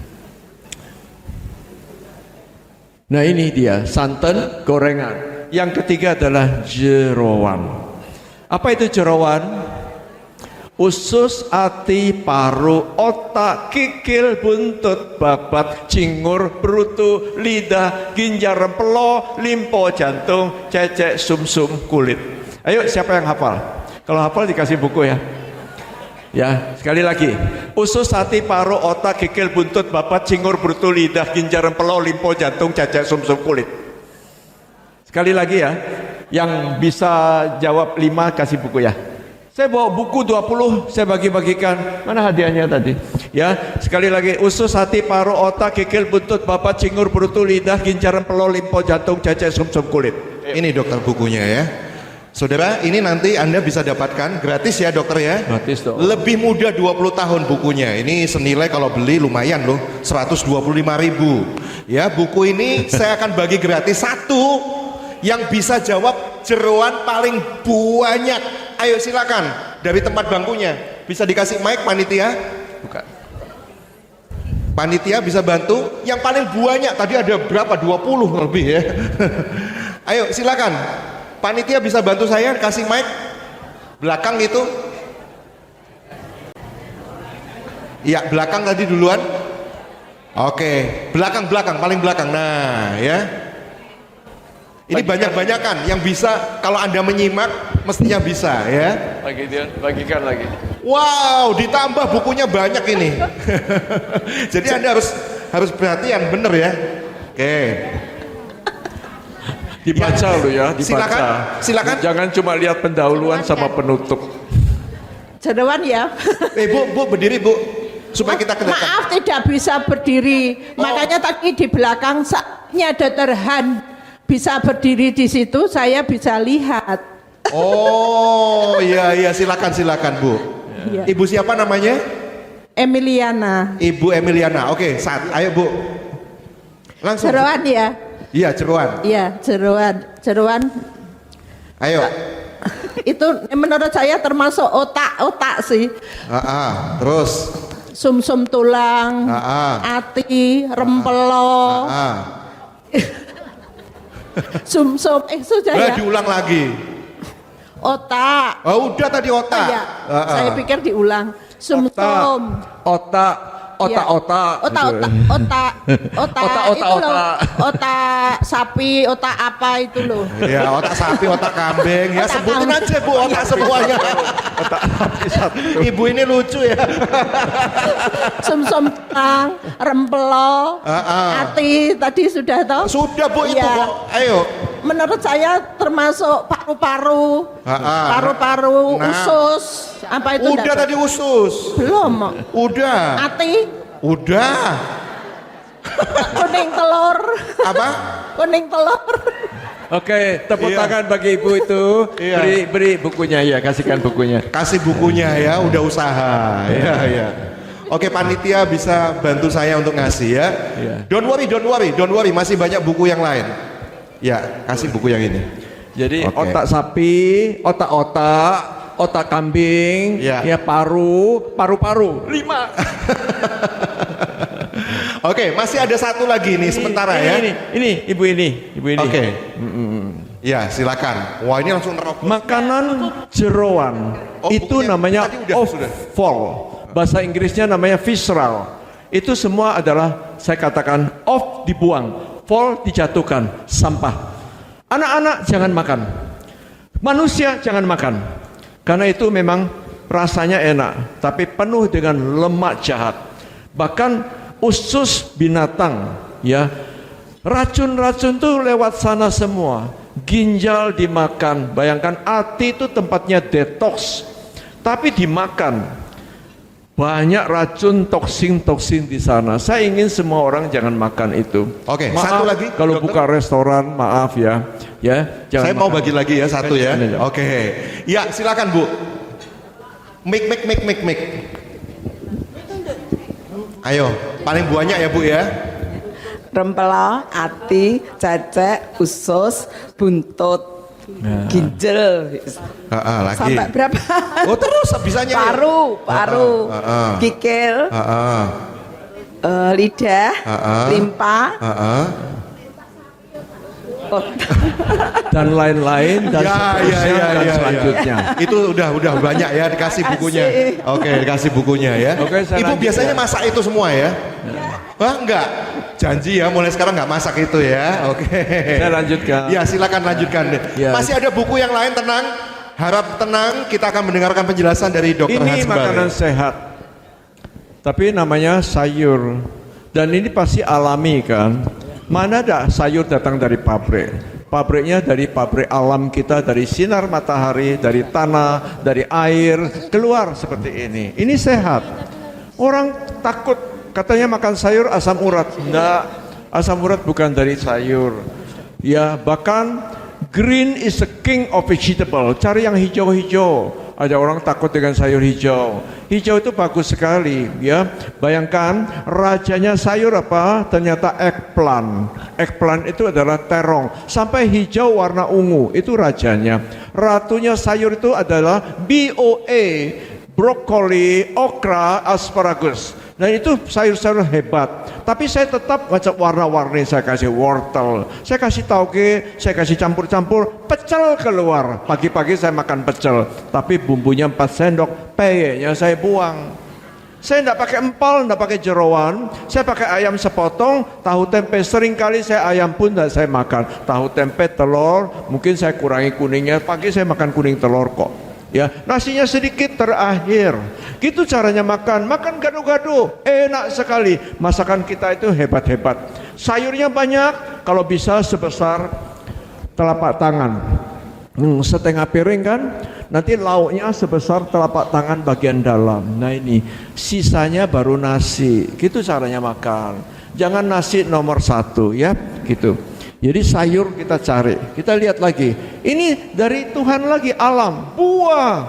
Nah, ini dia santan, gorengan. Yang ketiga adalah jeroan. Apa itu jeroan? Usus, ati, paru, otak, kikil, buntut, babat, cingur, brutu, lidah, ginjal, rempelo, limpo, jantung, cecek, sumsum, kulit. Ayo, siapa yang hafal? Kalau hafal dikasih buku ya. Ya, sekali lagi. Usus, hati, paru, otak, kikil, buntut, babat, cingur, brutu, lidah, ginjal, rempelo, limpo, jantung, cecek, sumsum, kulit. Sekali lagi ya. Yang bisa jawab 5 kasih buku ya. Saya bawa buku 20, saya bagi-bagikan. Mana hadiahnya tadi? Ya, sekali lagi. Usus, hati, paru, otak, kikil, buntut, babat, cingur, brutu, lidah, ginjal, rempelo, limpo, jantung, cecek, sumsum, kulit. Ini dokter bukunya ya. Saudara, ini nanti Anda bisa dapatkan gratis ya dokter ya. Gratis dong. Lebih mudah 20 tahun bukunya. Ini senilai kalau beli lumayan loh, 125.000. Ya, buku ini saya akan bagi gratis 1 yang bisa jawab jeroan paling banyak. Ayo silakan dari tempat bangkunya. Bisa dikasih mic panitia? Bukan. Panitia bisa bantu yang paling banyak. Tadi ada berapa? 20 lebih ya. Ayo silakan. Panitia bisa bantu saya kasih mic belakang itu. Iya, belakang tadi duluan. Oke, belakang paling belakang. Nah, ya. Ini banyak-banyakan yang bisa kalau Anda menyimak mestinya bisa ya. Bagikan lagi. Wow, ditambah bukunya banyak ini. Jadi Anda harus perhatian bener ya. Oke. Dibaca lo ya, dibaca. Silakan. Jangan cuma lihat pendahuluan sama penutup. Jeroan ya. Bu, berdiri Bu. Supaya kita kedepan. Maaf tidak bisa berdiri. Makanya tadi di belakang ini ada Terhan bisa berdiri di situ, saya bisa lihat. Oh, iya silakan Bu. Ya. Ibu siapa namanya? Emiliana. Ibu Emiliana. Oke, ayo Bu. Langsung. Jeroan ya. Iya, jeroan. Iya, jeroan. Ayo. Itu menurut saya termasuk otak sih. Terus Sumsum tulang, ati, rempelo, sumsum, sudah ya. Diulang lagi. Otak. Oh, udah tadi otak. Saya pikir diulang. Sumsum. Otak, otak-otak. Otak-otak, otak itu loh, otak sapi, otak apa itu loh. Ya, otak sapi, otak kambing. Ya, Otak sebutin kambing. aja Bu, otak semuanya. Ibu ini lucu ya. Sumsum tulang, rempelo, hati tadi sudah tahu. Sudah Bu itu Iya. kok. Ayo. Menurut saya termasuk paru-paru, paru-paru, Nah. usus, apa itu? Udah enggak? tadi usus. Belum. Udah. Hati, Udah. kuning telur, Apa? kuning telur. Oke, tepuk Iya. tangan bagi ibu itu. Iya. Beri bukunya ya, kasihkan bukunya. Kasih bukunya ya, udah usaha. Iya, iya. Oke, panitia bisa bantu saya untuk ngasih ya. Iya. Don't worry, masih banyak buku yang lain. Ya, kasih buku yang ini. Jadi Oke. otak sapi, otak-otak, otak kambing, Ya. ya paru-paru. 5. Oke, masih ada satu lagi nih sementara ya. Ini ibu ini. Oke. Ya, silakan. Wah, ini langsung nerobos. Makanan jeroan Oh, itu bukunya namanya tadi udah, sudah. offal. Bahasa Inggrisnya namanya visceral. Itu semua adalah saya katakan off dibuang, fall dijatuhkan, sampah. Anak-anak jangan makan. Manusia jangan makan. Karena itu memang rasanya enak, tapi penuh dengan lemak jahat. Bahkan usus binatang, ya. Racun-racun tuh lewat sana semua. Ginjal dimakan. Bayangkan hati itu tempatnya detox, tapi dimakan. Banyak racun toksin di sana. Saya ingin semua orang jangan makan itu. Oke, Maaf, satu lagi, kalau dokter. buka restoran, maaf ya. Ya, jangan Saya mau makan. bagi lagi ya satu ya. Ini, ya. Oke. Ya, silakan Bu. Mik. Ayo, paling banyak ya Bu ya. Rempelo, ati, cecek, usus, buntut, ginjal. Lagi. Sampai berapa? Oh, terus bisanya ya? Paru, kikil, lidah, limpa, Dan lain-lain dan seterusnya dan selanjutnya. Itu udah banyak ya, dikasih bukunya. Oke, dikasih bukunya ya. Oke, saya Ibu lanjut biasanya ya. masak itu semua ya? Wah, enggak. Janji ya, mulai sekarang enggak masak itu ya. Oke. Saya lanjutkan. Ya, silakan lanjutkan. Ya. Masih ada buku yang lain, tenang. Harap tenang, kita akan mendengarkan penjelasan dari Dr. Ini Hans makanan Bale. sehat, tapi namanya sayur. Dan ini pasti alami kan. Mana ada sayur datang dari pabrik? Pabriknya dari pabrik alam kita, dari sinar matahari, dari tanah, dari air, keluar seperti ini. Ini sehat. Orang takut katanya makan sayur asam urat. Enggak, asam urat bukan dari sayur. Ya, bahkan green is the king of vegetable. Cari yang hijau-hijau. Ada orang takut dengan sayur hijau. Hijau itu bagus sekali, ya. Bayangkan rajanya sayur apa? Ternyata eggplant. Eggplant itu adalah terong. Sampai hijau warna ungu, itu rajanya. Ratunya sayur itu adalah BOA, brokoli, okra, asparagus. Dan itu sayur-sayur hebat. Tapi saya tetap macam warna-warni, saya kasih wortel, saya kasih tauge, saya kasih campur-campur, pecel keluar. Pagi-pagi saya makan pecel, tapi bumbunya 4 sendok, peyenya saya buang. Saya tidak pakai empal, tidak pakai jeroan, saya pakai ayam sepotong, tahu tempe, sering kali saya ayam pun tidak saya makan. Tahu tempe, telur, mungkin saya kurangi kuningnya, pagi saya makan kuning telur kok. Ya, nasinya sedikit terakhir. Gitu caranya makan gado-gado, enak sekali. Masakan kita itu hebat-hebat. Sayurnya banyak, kalau bisa sebesar telapak tangan. Setengah piring kan, nanti lauknya sebesar telapak tangan bagian dalam. Nah ini, sisanya baru nasi. Gitu caranya makan. Jangan nasi nomor 1 ya, gitu. Jadi sayur kita cari, kita lihat lagi. Ini dari Tuhan lagi, alam, buah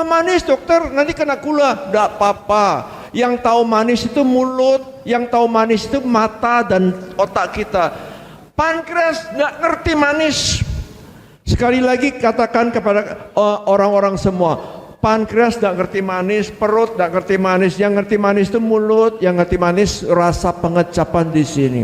manis dokter, nanti kena gula, tidak apa-apa. Yang tahu manis itu mulut, yang tahu manis itu mata dan otak kita. Pankreas tidak ngerti manis. Sekali lagi katakan kepada orang-orang semua, pankreas tidak ngerti manis, perut tidak ngerti manis, yang ngerti manis itu mulut, yang ngerti manis rasa pengecapan di sini.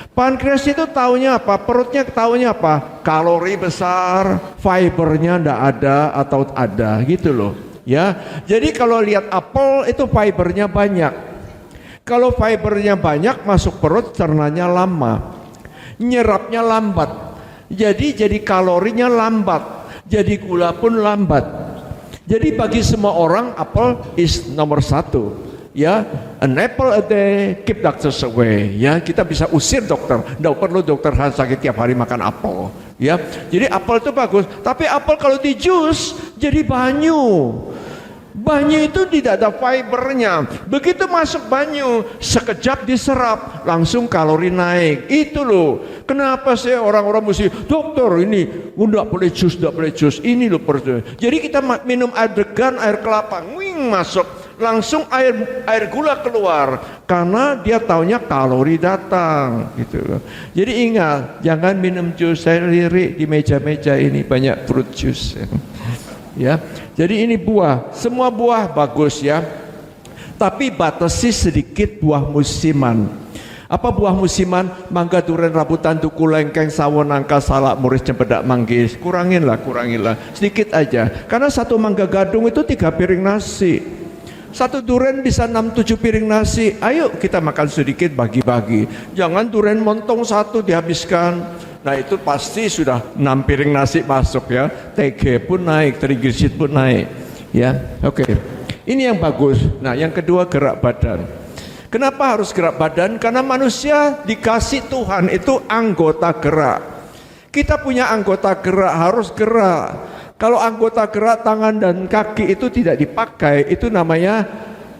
Pankreas itu taunya apa? Perutnya taunya apa? Kalori besar, fibernya ndak ada atau ada gitu loh. Ya, jadi kalau lihat apel itu fibernya banyak. Kalau fibernya banyak masuk perut, cernanya lama, nyerapnya lambat, jadi kalorinya lambat, jadi gula pun lambat. Jadi bagi semua orang apel is nomor satu. Ya, an apple a day keep doctors away. Ya, kita bisa usir dokter. Nggak perlu dokter harus sakit tiap hari makan apel. Ya, jadi apel itu bagus. Tapi apel kalau di jus jadi banyu. Banyu itu tidak ada fibernya. Begitu masuk banyu, sekejap diserap, langsung kalori naik. Itu loh. Kenapa sih orang-orang mesti, dokter ini enggak boleh jus, ini loh perlu. Jadi kita minum air degan, air kelapa, wing masuk, langsung air gula keluar karena dia taunya kalori datang gitu loh. Jadi ingat, jangan minum jus. Saya lirik di meja-meja ini banyak fruit juice. Ya, jadi ini buah, semua buah bagus ya. Tapi batasi sedikit buah musiman. Apa buah musiman? Mangga, durian, rambutan, duku, lengkeng, sawon, nangka, salak, muris, cempedak, manggis. Kuranginlah, sedikit aja. Karena satu mangga gadung itu 3 piring nasi. Satu durian bisa 6-7 piring nasi. Ayo kita makan sedikit, bagi-bagi. Jangan durian montong satu dihabiskan. Nah itu pasti sudah 6 piring nasi masuk ya. TG pun naik, trigliserid pun naik. Ya, oke. Ini yang bagus. Nah yang kedua, gerak badan. Kenapa harus gerak badan? Karena manusia dikasih Tuhan itu anggota gerak. Kita punya anggota gerak, harus gerak. Kalau anggota gerak tangan dan kaki itu tidak dipakai, itu namanya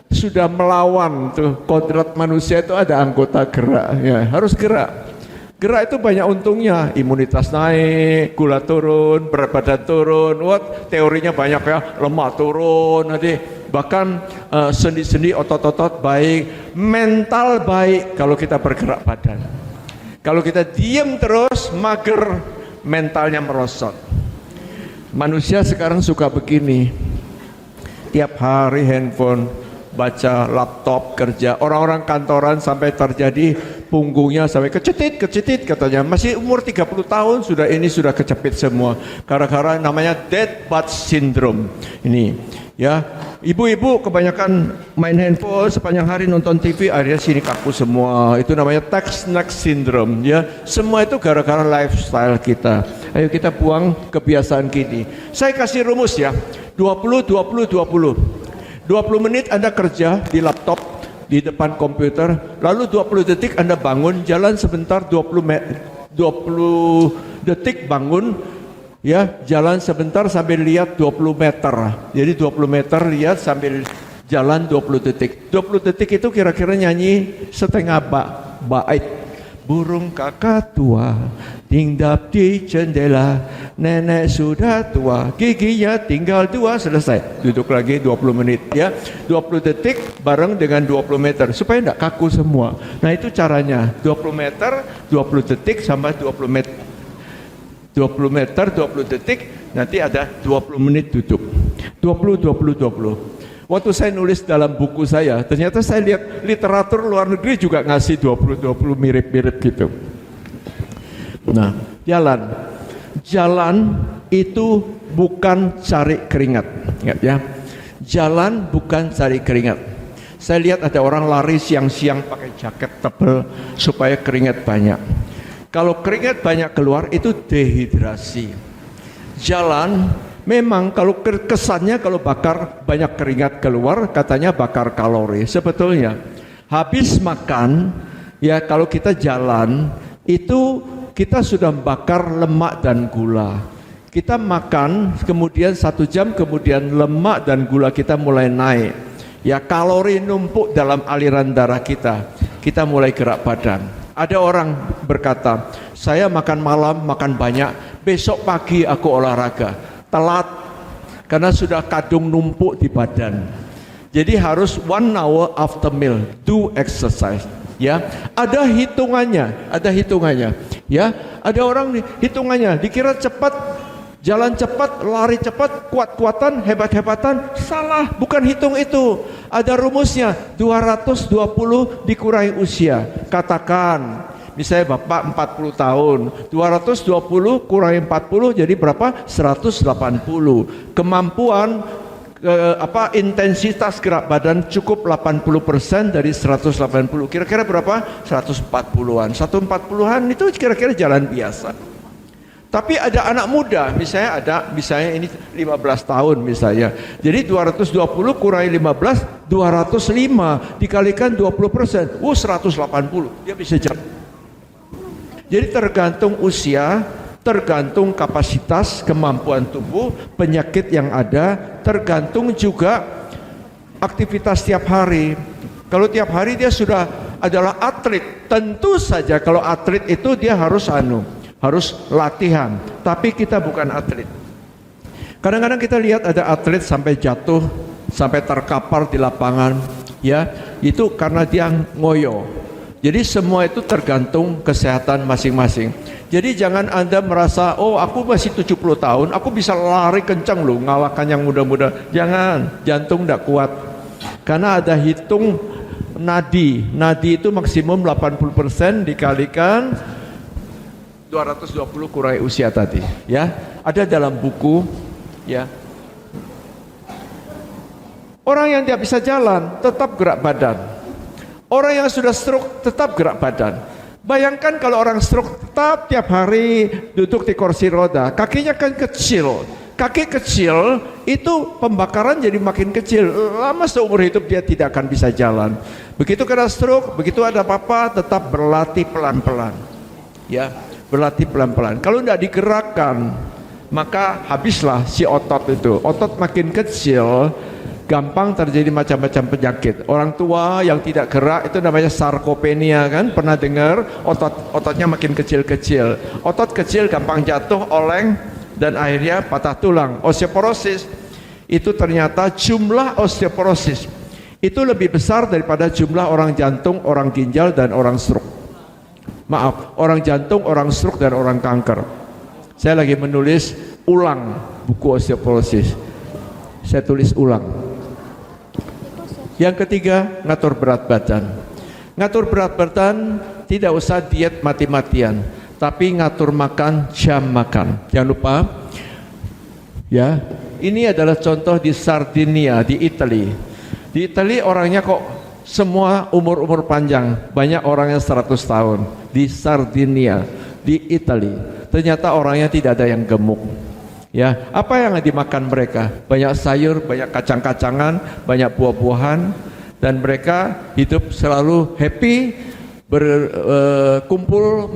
sudah melawan tuh kodrat manusia. Itu ada anggota gerak ya, harus gerak. Gerak itu banyak untungnya, imunitas naik, gula turun, berat badan turun. Teorinya banyak ya, lemak turun, nanti bahkan sendi-sendi, otot-otot baik, mental baik kalau kita bergerak badan. Kalau kita diam terus, mager, mentalnya merosot. Manusia sekarang suka begini, tiap hari handphone, baca laptop, kerja. Orang-orang kantoran sampai terjadi punggungnya sampai kecetit katanya. Masih umur 30 tahun sudah kejepit semua. Gara-gara namanya dead butt syndrome. Ini ya, ibu-ibu kebanyakan main handphone sepanjang hari, nonton TV, akhirnya sini kaku semua. Itu namanya text neck syndrome ya. Semua itu gara-gara lifestyle kita. Ayo kita buang kebiasaan gini. Saya kasih rumus ya. 20 menit Anda kerja di laptop, di depan komputer, lalu 20 detik Anda bangun, jalan sebentar 20 detik bangun, ya, jalan sebentar sambil lihat 20 meter. Jadi 20 meter lihat sambil jalan 20 detik. 20 detik itu kira-kira nyanyi setengah bait. Burung kakak tua hinggap di jendela, nenek sudah tua, giginya tinggal 2, selesai. Duduk lagi 20 menit ya. 20 detik bareng dengan 20 meter supaya tidak kaku semua. Nah itu caranya, 20 meter, 20 detik sama 20 meter. 20 meter, 20 detik, nanti ada 20 menit duduk. 20. Waktu saya nulis dalam buku saya, ternyata saya lihat literatur luar negeri juga ngasih 20 mirip-mirip gitu. Nah, jalan itu bukan cari keringat, ingat ya. Jalan bukan cari keringat. Saya lihat ada orang lari siang-siang pakai jaket tebal supaya keringat banyak. Kalau keringat banyak keluar itu dehidrasi. Jalan memang kalau kesannya kalau bakar banyak keringat keluar, katanya bakar kalori. Sebetulnya habis makan ya, kalau kita jalan itu kita sudah bakar lemak dan gula. Kita makan kemudian 1 jam kemudian lemak dan gula kita mulai naik. Ya, kalori numpuk dalam aliran darah kita. Kita mulai gerak badan. Ada orang berkata, saya makan malam, makan banyak, besok pagi aku olahraga. Telat karena sudah kadung numpuk di badan. Jadi harus 1 hour after meal do exercise ya. Ada hitungannya ya. Ada orang hitungannya dikira cepat, jalan cepat, lari cepat, kuat-kuatan, hebat-hebatan. Salah, bukan hitung itu. Ada rumusnya, 220 dikurangi usia. Katakan misalnya Bapak 40 tahun, 220 kurangi 40 jadi berapa? 180. Kemampuan intensitas gerak badan cukup 80% dari 180. Kira-kira berapa? 140-an. 140-an itu kira-kira jalan biasa. Tapi ada anak muda, misalnya ini 15 tahun misalnya. Jadi 220 kurangi 15, 205 dikalikan 20%. 180. Dia bisa jalan. Jadi tergantung usia, tergantung kapasitas, kemampuan tubuh, penyakit yang ada, tergantung juga aktivitas tiap hari. Kalau tiap hari dia sudah adalah atlet, tentu saja kalau atlet itu dia harus latihan. Tapi kita bukan atlet. Kadang-kadang kita lihat ada atlet sampai jatuh, sampai terkapar di lapangan, ya, itu karena dia ngoyo. Jadi semua itu tergantung kesehatan masing-masing. Jadi jangan Anda merasa, oh aku masih 70 tahun, aku bisa lari kencang loh, ngalahkan yang muda-muda. Jangan, jantung tidak kuat. Karena ada hitung nadi. Nadi itu maksimum 80% dikalikan 220 kurangi usia tadi. Ya, ada dalam buku. Ya, orang yang tidak bisa jalan tetap gerak badan. Orang yang sudah stroke tetap gerak badan. Bayangkan kalau orang stroke tetap tiap hari duduk di kursi roda, kakinya kan kecil. Kaki kecil itu pembakaran jadi makin kecil. Lama seumur hidup dia tidak akan bisa jalan. Begitu kena stroke, begitu ada apa-apa tetap berlatih pelan-pelan. Ya, berlatih pelan-pelan. Kalau tidak digerakkan, maka habislah si otot itu. Otot makin kecil, gampang terjadi macam-macam penyakit. Orang tua yang tidak gerak itu namanya sarkopenia, kan? Pernah dengar? Ototnya makin kecil-kecil. Otot kecil gampang jatuh, oleng, dan akhirnya patah tulang. Osteoporosis itu ternyata jumlah osteoporosis itu lebih besar daripada jumlah orang jantung, orang ginjal, dan orang stroke. Maaf, orang jantung, orang stroke, dan orang kanker. Saya lagi menulis ulang buku osteoporosis. Saya tulis ulang. Yang ketiga, ngatur berat badan. Ngatur berat badan tidak usah diet mati-matian, tapi ngatur makan, jam makan. Jangan lupa, ya, ini adalah contoh di Sardinia, di Italia. Di Italia orangnya kok semua umur-umur panjang, banyak orang yang 100 tahun. Di Sardinia, di Italia, ternyata orangnya tidak ada yang gemuk. Ya, apa yang dimakan mereka? Banyak sayur, banyak kacang-kacangan, banyak buah-buahan, dan mereka hidup selalu happy, berkumpul,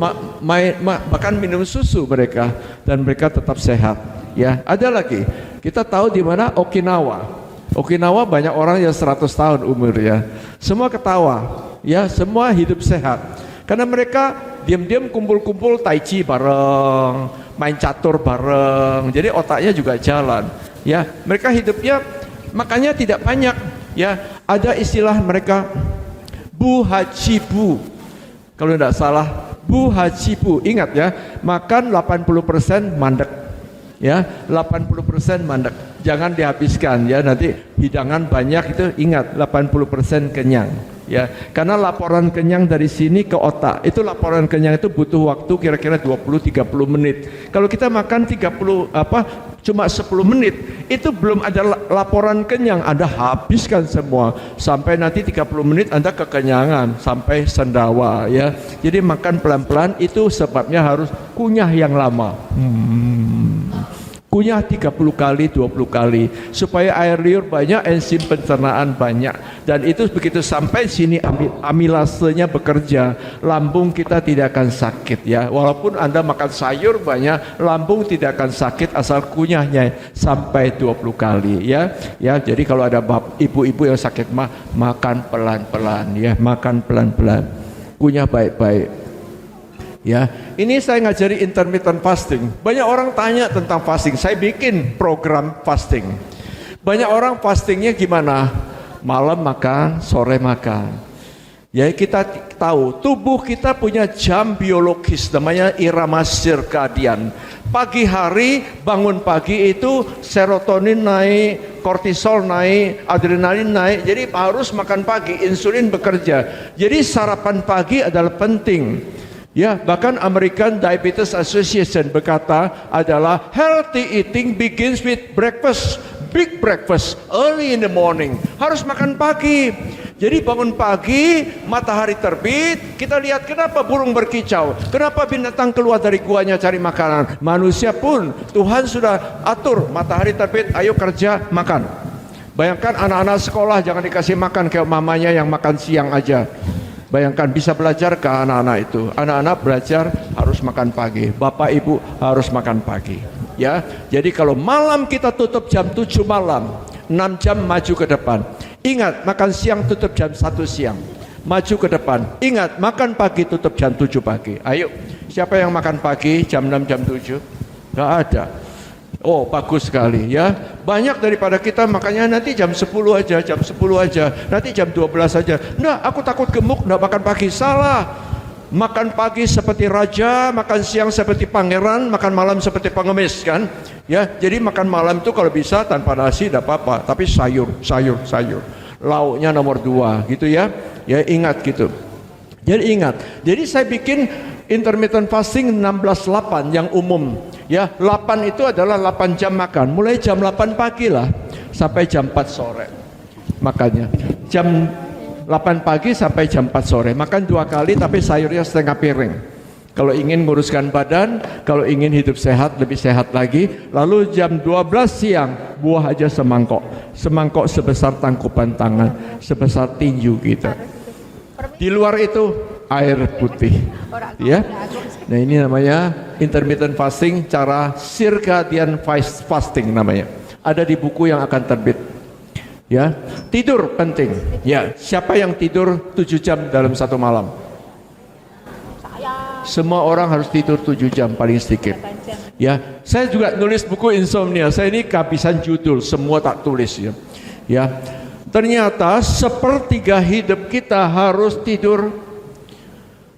bahkan minum susu mereka, dan mereka tetap sehat. Ya, ada lagi. Kita tahu di mana Okinawa. Okinawa banyak orang yang 100 tahun umur, ya. Semua ketawa, ya, semua hidup sehat. Karena mereka diam-diam kumpul-kumpul tai chi bareng, main catur bareng. Jadi otaknya juga jalan. Ya, mereka hidupnya makanya tidak banyak. Ya, ada istilah mereka buhajibu. Kalau tidak salah, buhajibu. Ingat ya, makan 80% mandek. Ya, 80% mandek. Jangan dihabiskan ya, nanti hidangan banyak itu ingat 80% kenyang. Ya, karena laporan kenyang dari sini ke otak, itu laporan kenyang itu butuh waktu kira-kira 20-30 menit. Kalau kita makan cuma 10 menit, itu belum ada laporan kenyang, Anda habiskan semua. Sampai nanti 30 menit Anda kekenyangan sampai sendawa ya. Jadi makan pelan-pelan, itu sebabnya harus kunyah yang lama. Kunyah 30 kali, 20 kali supaya air liur banyak, enzim pencernaan banyak, dan itu begitu sampai sini amilasenya bekerja, lambung kita tidak akan sakit ya. Walaupun Anda makan sayur banyak, lambung tidak akan sakit asal kunyahnya sampai 20 kali ya. Ya, jadi kalau ada ibu-ibu yang sakit makan pelan-pelan ya, makan pelan-pelan. Kunyah baik-baik. Ya, ini saya ngajari intermittent fasting. Banyak orang tanya tentang fasting. Saya bikin program fasting. Banyak orang fastingnya gimana? Malam makan, sore makan. Ya, kita tahu tubuh kita punya jam biologis namanya irama sirkadian. Pagi hari bangun pagi itu serotonin naik, kortisol naik, adrenalin naik. Jadi harus makan pagi, insulin bekerja. Jadi sarapan pagi adalah penting. Ya, bahkan American Diabetes Association berkata adalah healthy eating begins with breakfast. big breakfast early in the morning. Harus makan pagi. Jadi bangun pagi, matahari terbit, kita lihat kenapa burung berkicau, kenapa binatang keluar dari guanya cari makanan. Manusia pun Tuhan sudah atur, matahari terbit, ayo kerja, makan. Bayangkan anak-anak sekolah jangan dikasih makan kayak mamanya yang makan siang aja. Bayangkan bisa belajar ke anak-anak itu. Anak-anak belajar harus makan pagi, bapak ibu harus makan pagi. Ya, jadi kalau malam kita tutup jam 7 malam, 6 jam maju ke depan. Ingat, makan siang tutup jam 1 siang. Maju ke depan. Ingat, makan pagi tutup jam 7 pagi. Ayo, siapa yang makan pagi jam 6, jam 7? Gak ada. Oh, bagus sekali ya. Banyak daripada kita makanya nanti jam 10 aja, jam 10 aja. Nanti jam 12 aja. Nah, aku takut gemuk, nggak makan pagi. Salah. Makan pagi seperti raja, makan siang seperti pangeran, makan malam seperti pengemis kan? Ya, jadi makan malam itu kalau bisa tanpa nasi tidak apa-apa, tapi sayur. Lauknya nomor 2 gitu ya. Ya ingat gitu. Jadi ingat. Jadi saya bikin intermittent fasting 16-8 yang umum. Ya, 8 itu adalah 8 jam makan. Mulai jam 8 pagi lah sampai jam 4 sore. Makannya. Jam 8 pagi sampai jam 4 sore. Makan 2 kali tapi sayurnya setengah piring. Kalau ingin nguruskan badan, kalau ingin hidup sehat, lebih sehat lagi. Lalu jam 12 siang, buah aja semangkok. Semangkok sebesar tangkupan tangan, sebesar tinju kita. Di luar itu air putih. Ya. Nah, ini namanya intermittent fasting, cara circadian fasting namanya. Ada di buku yang akan terbit. Ya, tidur penting. Ya, siapa yang tidur 7 jam dalam satu malam? Semua orang harus tidur 7 jam paling sedikit. Ya, saya juga nulis buku insomnia. Saya ini kehabisan judul, semua tak tulis ya. Ya, ternyata sepertiga hidup kita harus tidur.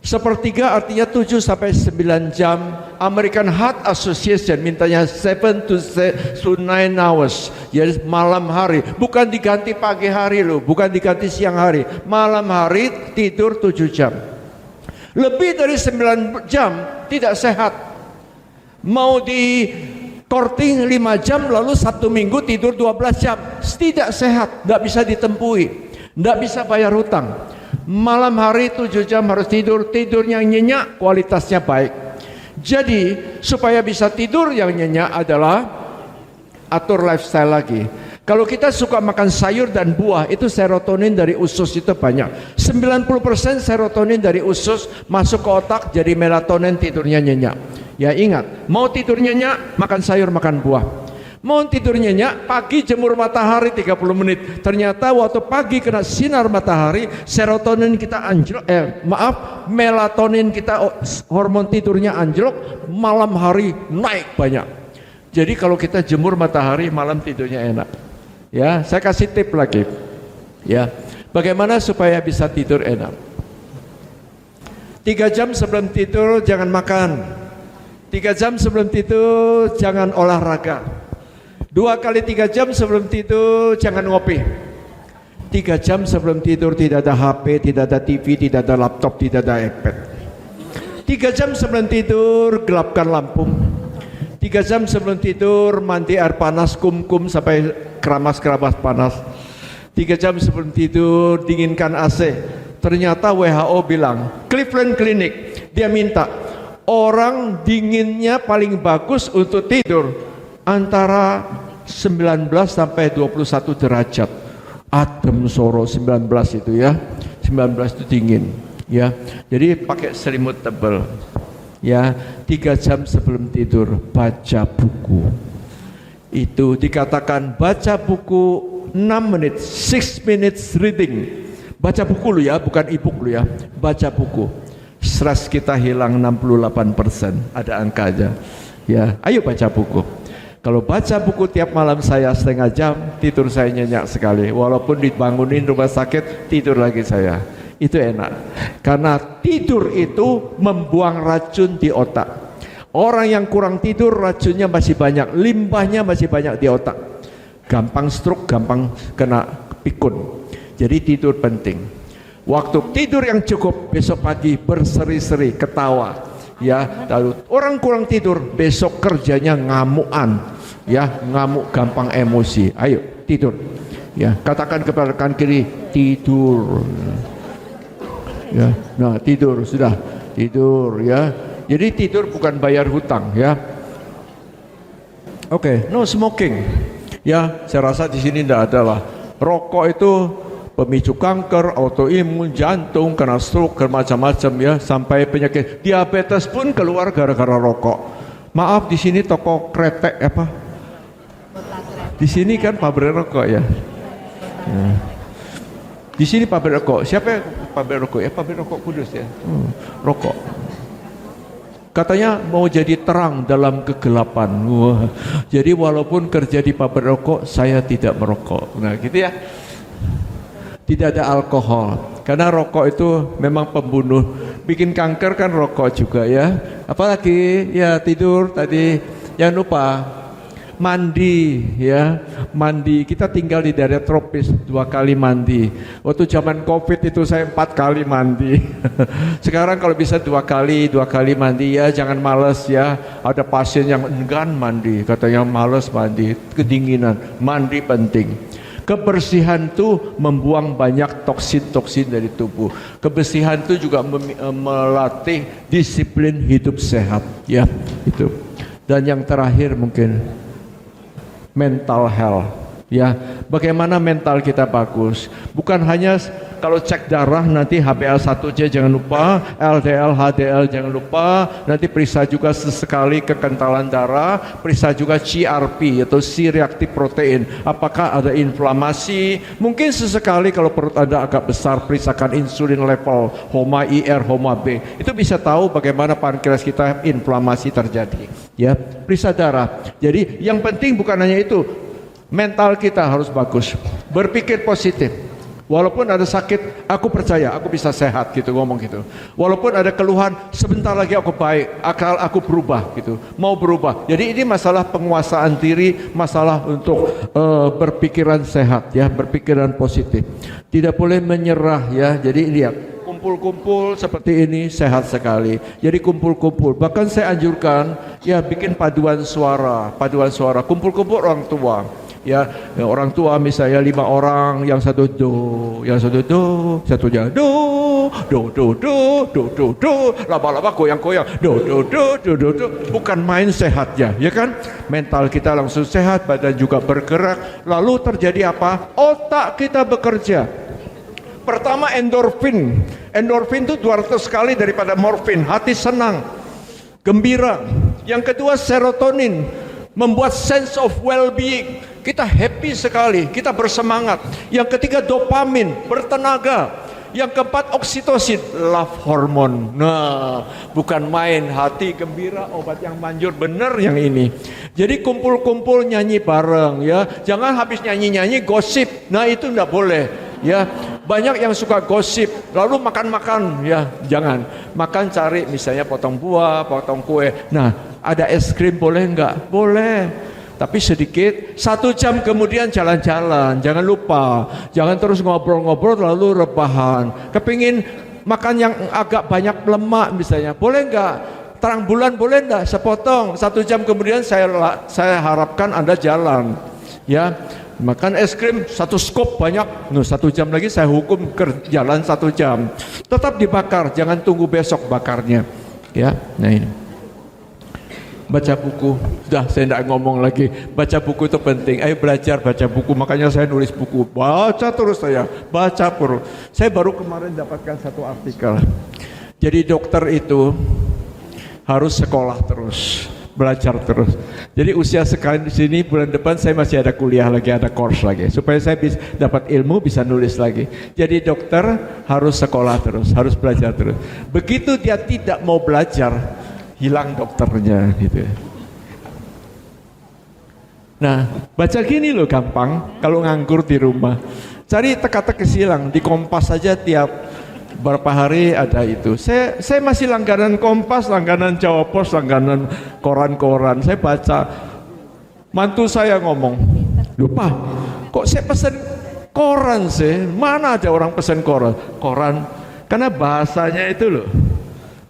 Sepertiga artinya 7 sampai 9 jam. American Heart Association mintanya 7 to 9 hours. Jadi malam hari, bukan diganti pagi hari loh, bukan diganti siang hari. Malam hari tidur 7 jam. Lebih dari 9 jam tidak sehat. Mau di korting 5 jam lalu Sabtu Minggu tidur 12 jam. Tidak sehat, tidak bisa ditempuhi, tidak bisa bayar hutang. Malam hari 7 jam harus tidur. Tidurnya nyenyak, kualitasnya baik. Jadi supaya bisa tidur yang nyenyak adalah atur lifestyle lagi. Kalau kita suka makan sayur dan buah, itu serotonin dari usus itu banyak. 90% serotonin dari usus masuk ke otak, jadi melatonin, tidurnya nyenyak. Ya ingat, mau tidur nyenyak, makan sayur, makan buah. Mau tidur nyenyak, pagi jemur matahari 30 menit. Ternyata waktu pagi kena sinar matahari, serotonin kita anjlok, melatonin kita, hormon tidurnya anjlok, malam hari naik banyak. Jadi kalau kita jemur matahari, malam tidurnya enak. Ya, saya kasih tip lagi. Ya, bagaimana supaya bisa tidur enak? 3 jam sebelum tidur jangan makan. 3 jam sebelum tidur jangan olahraga. 2 kali 3 jam sebelum tidur jangan ngopi. 3 jam sebelum tidur tidak ada HP, tidak ada TV, tidak ada laptop, tidak ada iPad. 3 jam sebelum tidur gelapkan lampu. 3 jam sebelum tidur mandi air panas, kum-kum sampai keramas-keramas panas. 3 jam sebelum tidur dinginkan AC. Ternyata WHO bilang, Cleveland Clinic, dia minta orang dinginnya paling bagus untuk tidur antara 19 sampai 21 derajat. Adem soro 19 itu ya. 19 itu dingin ya. Jadi pakai selimut tebal. Ya, 3 jam sebelum tidur baca buku. Itu dikatakan baca buku 6 menit, 6 minutes reading. Baca buku lu ya, bukan e-book lu ya. Baca buku. Stres kita hilang 68%. Ada angkanya. Ya, ayo baca buku. Kalau baca buku tiap malam saya setengah jam, tidur saya nyenyak sekali. Walaupun dibangunin rumah sakit, tidur lagi saya. Itu enak. Karena tidur itu membuang racun di otak. Orang yang kurang tidur racunnya masih banyak, limbahnya masih banyak di otak. Gampang stroke, gampang kena pikun. Jadi tidur penting. Waktu tidur yang cukup, besok pagi berseri-seri, ketawa. Ya, lalu orang kurang tidur, besok kerjanya ngamuan. Ya, ngamuk, gampang emosi. Ayo, tidur. Ya, katakan kepada rekan kiri, tidur. Ya, nah tidur sudah, tidur ya. Jadi tidur bukan bayar hutang ya. Oke, no smoking. Ya, saya rasa di sini tidak ada lah. Rokok itu pemicu kanker, autoimun, jantung, kena stroke, macam-macam ya, sampai penyakit diabetes pun keluar gara-gara rokok. Maaf, di sini toko kretek apa? Di sini kan pabrik rokok ya. Di sini pabrik rokok. Siapa yang pabrik rokok? Ya pabrik rokok Kudus ya. Rokok. Katanya mau jadi terang dalam kegelapan. Wah. Jadi walaupun kerja di pabrik rokok, saya tidak merokok. Nah, gitu ya. Tidak ada alkohol. Karena rokok itu memang pembunuh. Bikin kanker kan rokok juga ya. Apalagi ya tidur tadi. Jangan lupa mandi ya, mandi. Kita tinggal di daerah tropis, 2 kali mandi. Waktu zaman COVID itu saya 4 kali mandi. Sekarang kalau bisa 2 kali mandi ya, jangan males ya. Ada pasien yang enggan mandi, katanya males mandi, kedinginan. Mandi penting. Kebersihan itu membuang banyak toksin-toksin dari tubuh. Kebersihan itu juga melatih disiplin hidup sehat ya, itu. Dan yang terakhir mungkin mental health ya, bagaimana mental kita bagus, bukan hanya kalau cek darah nanti HbA1c jangan lupa, LDL, HDL jangan lupa, nanti periksa juga sesekali kekentalan darah, periksa juga CRP atau C-reactive protein, apakah ada inflamasi, mungkin sesekali kalau perut Anda agak besar periksakan insulin level, HOMA IR, HOMA B, itu bisa tahu bagaimana pankreas kita inflamasi terjadi ya, periksa darah. Jadi yang penting bukan hanya itu, mental kita harus bagus, berpikir positif. Walaupun ada sakit, aku percaya aku bisa sehat gitu, ngomong gitu. Walaupun ada keluhan, sebentar lagi aku baik, akal aku berubah gitu, mau berubah. Jadi ini masalah penguasaan diri, masalah untuk berpikiran sehat ya, berpikiran positif. Tidak boleh menyerah ya. Jadi lihat, kumpul-kumpul seperti ini sehat sekali. Jadi kumpul-kumpul. Bahkan saya anjurkan ya bikin paduan suara, kumpul-kumpul orang tua. Ya, orang tua misalnya 5 orang, yang satu do, yang satu do, satunya do, lama-lama goyang-goyang, do, bukan main sehatnya, ya kan? Mental kita langsung sehat, badan juga bergerak, lalu terjadi apa? Otak kita bekerja. Pertama endorfin itu 200 kali daripada morfin, hati senang, gembira. Yang kedua serotonin, membuat sense of well-being. Kita happy sekali, kita bersemangat. Yang ketiga dopamin, bertenaga. Yang keempat oksitosin, love hormone. Nah, bukan main, hati gembira, obat yang manjur, bener yang ini. Jadi kumpul-kumpul nyanyi bareng ya. Jangan habis nyanyi-nyanyi gosip. Nah, itu enggak boleh ya. Banyak yang suka gosip, lalu makan-makan ya. Jangan. Makan cari misalnya potong buah, potong kue. Nah, ada es krim boleh enggak? Boleh. Tapi sedikit, 1 jam kemudian jalan-jalan, jangan lupa, jangan terus ngobrol-ngobrol lalu rebahan. Kepingin makan yang agak banyak lemak misalnya, boleh enggak? Terang bulan boleh enggak? Sepotong, 1 jam kemudian saya harapkan Anda jalan, ya. Makan es krim 1 skop banyak, 1 jam lagi saya hukum jalan 1 jam. Tetap dibakar, jangan tunggu besok bakarnya, ya. Nah ini. Baca buku, sudah saya tidak ngomong lagi. Baca buku itu penting. Ayo belajar baca buku. Makanya saya nulis buku. Baca terus saya, baca terus. Saya baru kemarin dapatkan 1 artikel. Jadi dokter itu harus sekolah terus, belajar terus. Jadi usia sekarang di sini, bulan depan saya masih ada kuliah lagi, ada course lagi, supaya saya bisa dapat ilmu, bisa nulis lagi. Jadi dokter harus sekolah terus, harus belajar terus. Begitu dia tidak mau belajar, hilang dokternya gitu. Nah, baca gini loh gampang kalau nganggur di rumah. Cari teka-teki silang di Kompas saja tiap berapa hari ada itu. Saya masih langganan Kompas, langganan Jawa Pos, langganan koran-koran. Saya baca. Mantu saya ngomong, "Lupa, kok saya pesan koran sih? Mana ada orang pesan koran?" Koran karena bahasanya itu loh.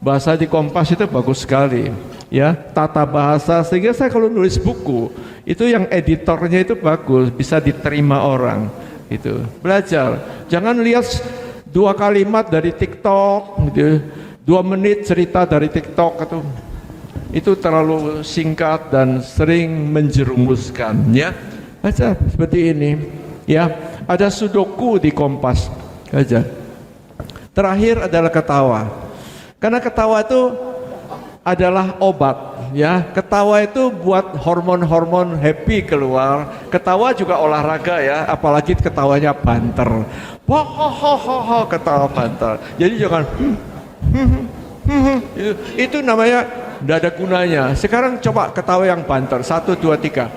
Bahasa di Kompas itu bagus sekali ya, tata bahasa, sehingga saya kalau nulis buku itu yang editornya itu bagus, bisa diterima orang. Itu belajar, jangan lihat 2 kalimat dari TikTok, gitu, 2 menit cerita dari TikTok itu terlalu singkat dan sering menjerumuskan. Ya, baca seperti ini. Ya, ada sudoku di Kompas. Baca. Terakhir adalah ketawa, karena ketawa itu adalah obat. Ya, ketawa itu buat hormon-hormon happy keluar. Ketawa juga olahraga ya, apalagi ketawanya banter. Ho, ketawa banter. Jadi jangan itu namanya tidak ada gunanya. Sekarang coba ketawa yang banter. 1, 2, 3.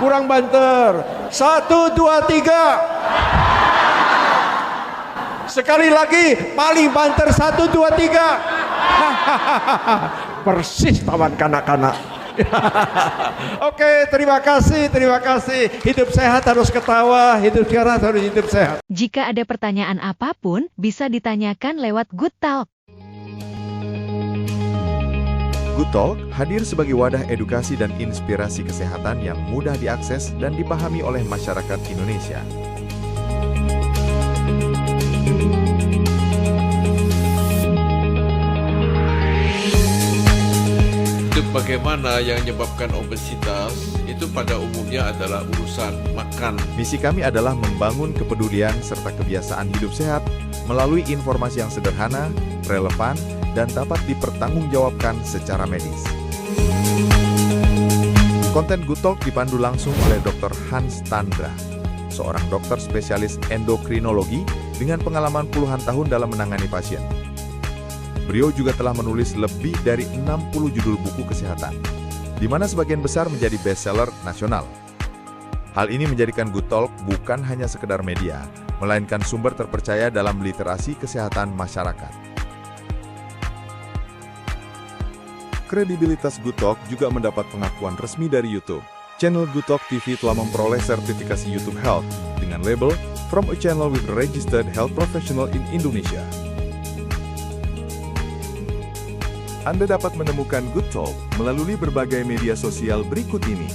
Kurang banter. 1, 2, 3. Sekali lagi, paling banter. 1, 2, 3. Persis taman kanak-kanak. Oke, terima kasih. Hidup sehat harus ketawa, hidup sehat harus hidup sehat. Jika ada pertanyaan apapun, bisa ditanyakan lewat Good Talk. Good Talk hadir sebagai wadah edukasi dan inspirasi kesehatan yang mudah diakses dan dipahami oleh masyarakat Indonesia. Bagaimana yang menyebabkan obesitas itu pada umumnya adalah urusan makan. Misi kami adalah membangun kepedulian serta kebiasaan hidup sehat melalui informasi yang sederhana, relevan, dan dapat dipertanggungjawabkan secara medis. Konten Good Talk dipandu langsung oleh Dr. Hans Tandra, seorang dokter spesialis endokrinologi dengan pengalaman puluhan tahun dalam menangani pasien. Beliau juga telah menulis lebih dari 60 judul buku kesehatan, di mana sebagian besar menjadi bestseller nasional. Hal ini menjadikan Good Talk bukan hanya sekedar media, melainkan sumber terpercaya dalam literasi kesehatan masyarakat. Kredibilitas Good Talk juga mendapat pengakuan resmi dari YouTube. Channel Good Talk TV telah memperoleh sertifikasi YouTube Health dengan label From a Channel with Registered Health Professional in Indonesia. Anda dapat menemukan Good Talk melalui berbagai media sosial berikut ini.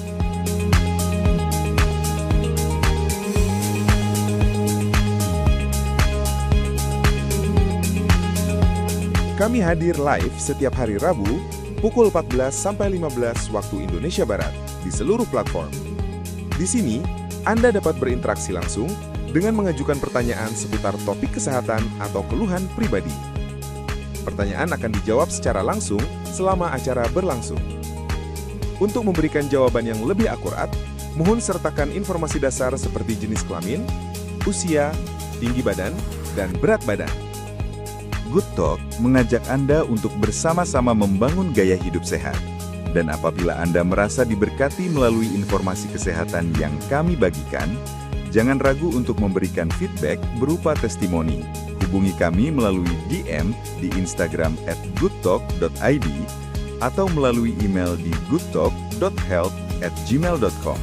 Kami hadir live setiap hari Rabu pukul 14 sampai 15 waktu Indonesia Barat di seluruh platform. Di sini, Anda dapat berinteraksi langsung dengan mengajukan pertanyaan seputar topik kesehatan atau keluhan pribadi. Pertanyaan akan dijawab secara langsung selama acara berlangsung. Untuk memberikan jawaban yang lebih akurat, mohon sertakan informasi dasar seperti jenis kelamin, usia, tinggi badan, dan berat badan. Good Talk mengajak Anda untuk bersama-sama membangun gaya hidup sehat. Dan apabila Anda merasa diberkati melalui informasi kesehatan yang kami bagikan, jangan ragu untuk memberikan feedback berupa testimoni. Hubungi kami melalui DM di Instagram @goodtalk.id atau melalui email di goodtalk.health@gmail.com.